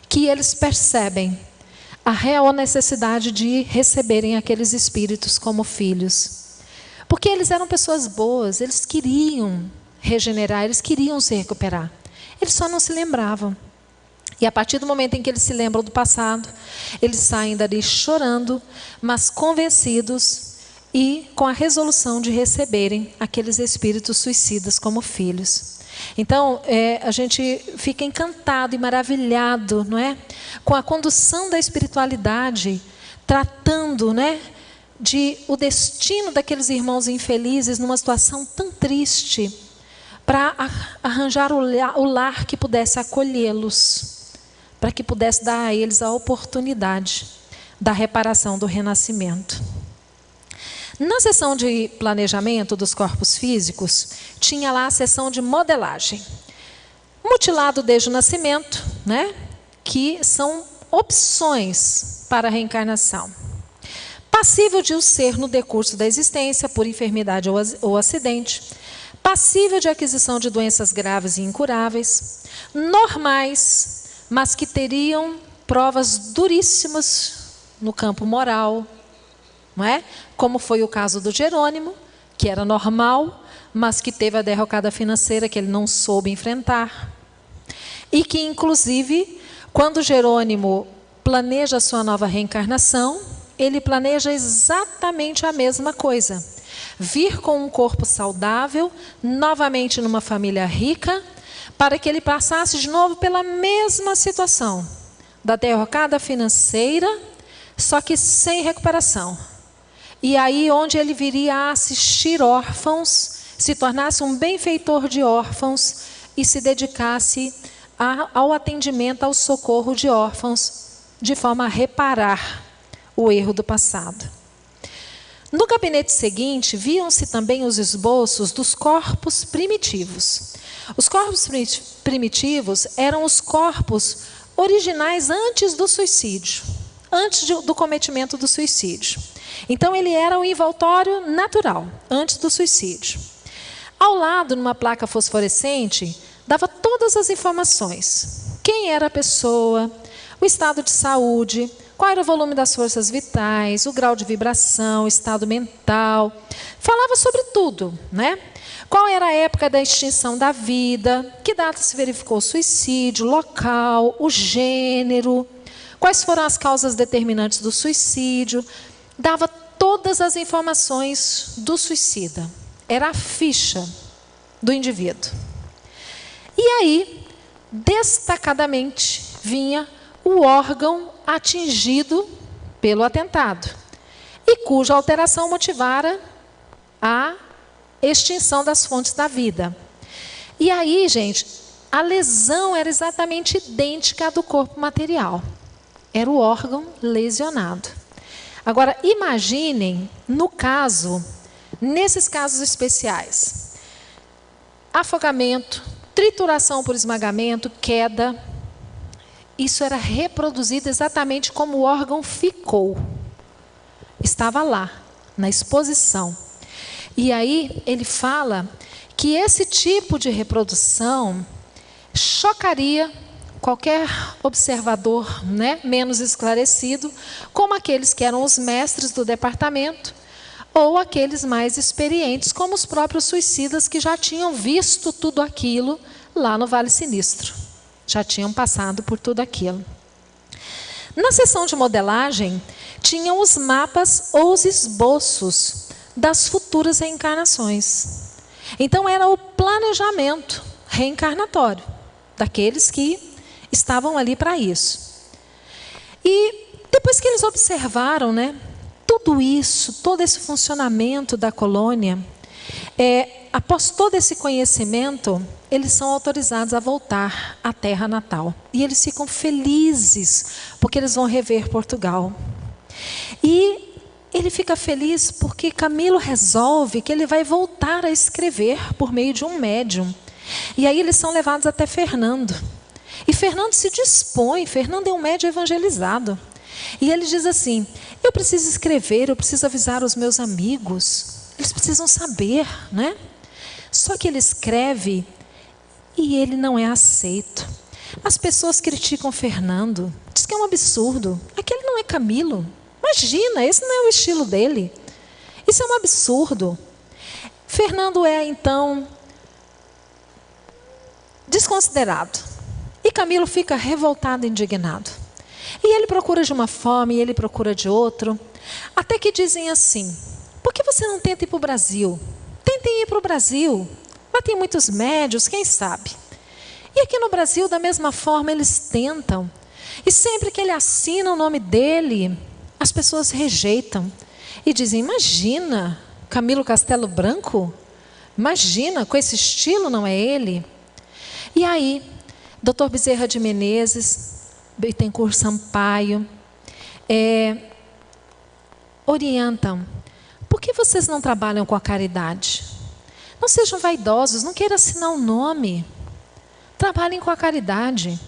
que eles percebem a real necessidade de receberem aqueles espíritos como filhos. Porque eles eram pessoas boas, eles queriam regenerar, eles queriam se recuperar. Eles só não se lembravam. E a partir do momento em que eles se lembram do passado, eles saem dali chorando, mas convencidos e com a resolução de receberem aqueles espíritos suicidas como filhos. Então, a gente fica encantado e maravilhado, não é? Com a condução da espiritualidade, tratando, né, de o destino daqueles irmãos infelizes numa situação tão triste, para arranjar o lar que pudesse acolhê-los, para que pudesse dar a eles a oportunidade da reparação, do renascimento. Na seção de planejamento dos corpos físicos, tinha lá a seção de modelagem. Mutilado desde o nascimento, né? Que são opções para a reencarnação. Passível de o ser no decurso da existência, por enfermidade ou acidente. Passível de aquisição de doenças graves e incuráveis. Normais, mas que teriam provas duríssimas no campo moral, não é? Como foi o caso do Jerônimo, que era normal, mas que teve a derrocada financeira que ele não soube enfrentar. E que, inclusive, quando Jerônimo planeja a sua nova reencarnação, ele planeja exatamente a mesma coisa. Vir com um corpo saudável, novamente numa família rica, para que ele passasse de novo pela mesma situação, da derrocada financeira, só que sem recuperação. E aí onde ele viria a assistir órfãos, se tornasse um benfeitor de órfãos e se dedicasse ao atendimento, ao socorro de órfãos, de forma a reparar o erro do passado. No gabinete seguinte, viam-se também os esboços dos corpos primitivos. Os corpos primitivos eram os corpos originais antes do suicídio, antes do cometimento do suicídio. Então, ele era o envoltório natural, antes do suicídio. Ao lado, numa placa fosforescente, dava todas as informações. Quem era a pessoa, o estado de saúde, qual era o volume das forças vitais, o grau de vibração, o estado mental. Falava sobre tudo, né? Qual era a época da extinção da vida, que data se verificou o suicídio, local, o gênero, quais foram as causas determinantes do suicídio. Dava todas as informações do suicida. Era a ficha do indivíduo. E aí, destacadamente, vinha o órgão atingido pelo atentado e cuja alteração motivara a extinção das fontes da vida. E aí, gente, a lesão era exatamente idêntica à do corpo material. Era o órgão lesionado. Agora, imaginem, nesses casos especiais, afogamento, trituração por esmagamento, queda, isso era reproduzido exatamente como o órgão ficou. Estava lá, na exposição. E aí ele fala que esse tipo de reprodução chocaria qualquer observador, né, menos esclarecido, como aqueles que eram os mestres do departamento, ou aqueles mais experientes, como os próprios suicidas que já tinham visto tudo aquilo lá no Vale Sinistro. Já tinham passado por tudo aquilo. Na seção de modelagem, tinham os mapas ou os esboços das futuras reencarnações. Então, era o planejamento reencarnatório, daqueles que estavam ali para isso. E depois que eles observaram, né, tudo isso, todo esse funcionamento da colônia, após todo esse conhecimento, eles são autorizados a voltar à terra natal. E eles ficam felizes, porque eles vão rever Portugal. E ele fica feliz porque Camilo resolve que ele vai voltar a escrever por meio de um médium. E aí eles são levados até Fernando. E Fernando se dispõe, Fernando é um médium evangelizado. E ele diz assim: eu preciso escrever, eu preciso avisar os meus amigos. Eles precisam saber, né? Só que ele escreve e ele não é aceito. As pessoas criticam Fernando, diz que é um absurdo. Aquele não é Camilo. Imagina, esse não é o estilo dele. Isso é um absurdo. Fernando é, então, desconsiderado. E Camilo fica revoltado e indignado. E ele procura de uma forma e ele procura de outro. Até que dizem assim: por que você não tenta ir para o Brasil? Tentem ir para o Brasil. Lá tem muitos médios, quem sabe? E aqui no Brasil, da mesma forma, eles tentam. E sempre que ele assina o nome dele, as pessoas rejeitam. E dizem: imagina, Camilo Castelo Branco? Imagina, com esse estilo não é ele? E aí, Dr. Bezerra de Menezes, Bittencourt Sampaio, orientam: por que vocês não trabalham com a caridade? Não sejam vaidosos, não queiram assinar o nome. Trabalhem com a caridade.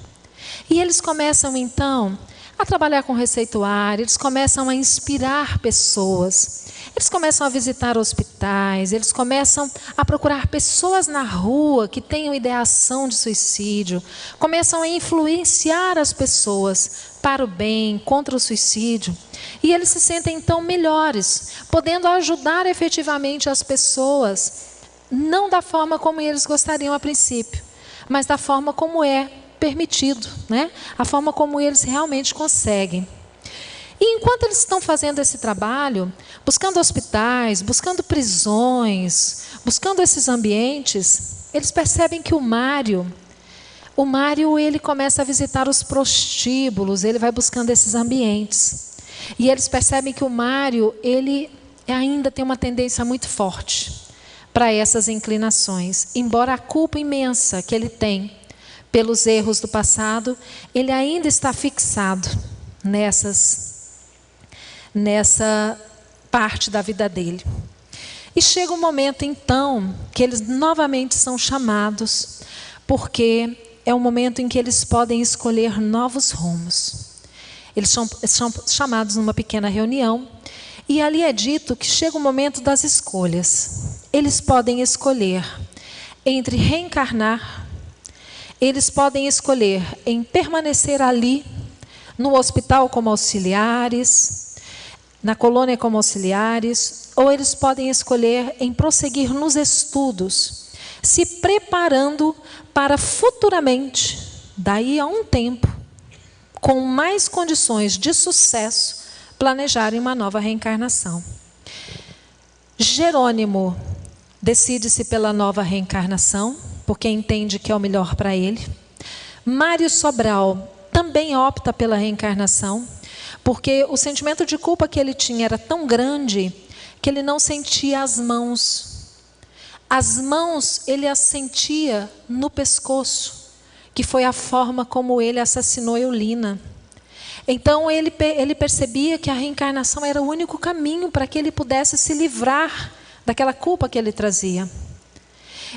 E eles começam então a trabalhar com receituário, eles começam a inspirar pessoas. Eles começam a visitar hospitais, eles começam a procurar pessoas na rua que tenham ideação de suicídio, começam a influenciar as pessoas para o bem, contra o suicídio. E eles se sentem então melhores, podendo ajudar efetivamente as pessoas, não da forma como eles gostariam a princípio, mas da forma como é permitido, né? A forma como eles realmente conseguem. E enquanto eles estão fazendo esse trabalho, buscando hospitais, buscando prisões, buscando esses ambientes, eles percebem que o Mário ele começa a visitar os prostíbulos, ele vai buscando esses ambientes. E eles percebem que o Mário, ele ainda tem uma tendência muito forte para essas inclinações. Embora a culpa imensa que ele tem pelos erros do passado, ele ainda está fixado nessa parte da vida dele. E chega um momento então que eles novamente são chamados, porque é um momento em que eles podem escolher novos rumos. Eles são chamados numa pequena reunião e ali é dito que chega o momento das escolhas. Eles podem escolher entre reencarnar, eles podem escolher em permanecer ali no hospital como auxiliares, na colônia como auxiliares, ou eles podem escolher em prosseguir nos estudos, se preparando para futuramente, daí a um tempo, com mais condições de sucesso, planejarem uma nova reencarnação. Jerônimo decide-se pela nova reencarnação, porque entende que é o melhor para ele. Mário Sobral também opta pela reencarnação, porque o sentimento de culpa que ele tinha era tão grande que ele não sentia as mãos. As mãos ele as sentia no pescoço, que foi a forma como ele assassinou Eulina. Então ele percebia que a reencarnação era o único caminho para que ele pudesse se livrar daquela culpa que ele trazia.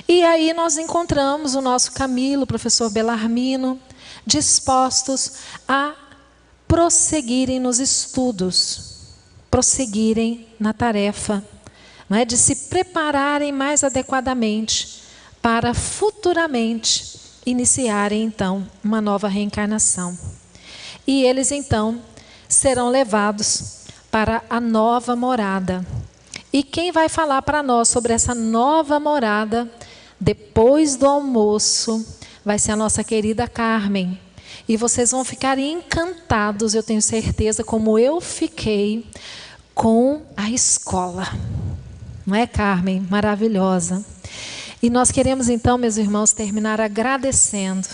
E aí nós encontramos o nosso Camilo, o professor Belarmino, dispostos a prosseguirem nos estudos, prosseguirem na tarefa, não é? De se prepararem mais adequadamente para futuramente iniciarem então uma nova reencarnação. E eles então serão levados para a nova morada. E quem vai falar para nós sobre essa nova morada, depois do almoço, vai ser a nossa querida Carmen. E vocês vão ficar encantados, eu tenho certeza, como eu fiquei com a escola. Não é, Carmen? Maravilhosa. E nós queremos então, meus irmãos, terminar agradecendo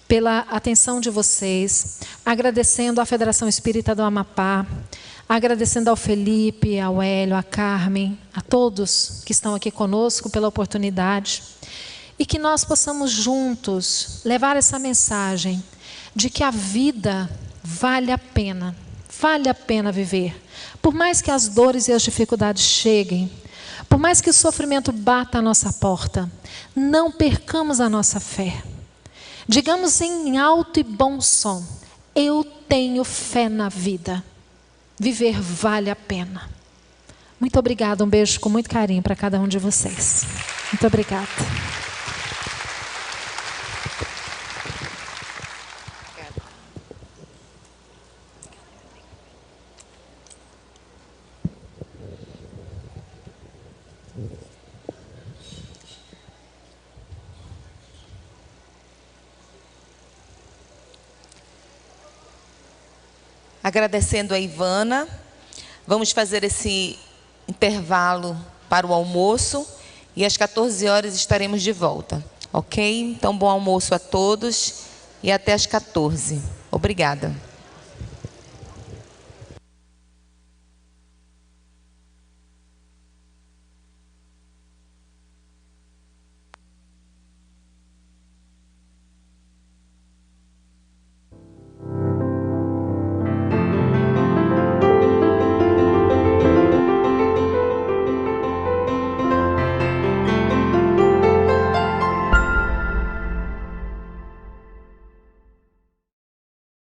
pela atenção de vocês, agradecendo à Federação Espírita do Amapá, agradecendo ao Felipe, ao Hélio, à Carmen, a todos que estão aqui conosco pela oportunidade, e que nós possamos juntos levar essa mensagem de que a vida vale a pena viver. Por mais que as dores e as dificuldades cheguem, por mais que o sofrimento bata à nossa porta, não percamos a nossa fé. Digamos em alto e bom som: eu tenho fé na vida. Viver vale a pena. Muito obrigada, um beijo com muito carinho para cada um de vocês. Muito obrigada. Agradecendo a Ivana, vamos fazer esse intervalo para o almoço e às 14 horas estaremos de volta, ok? Então, bom almoço a todos e até às 14. Obrigada.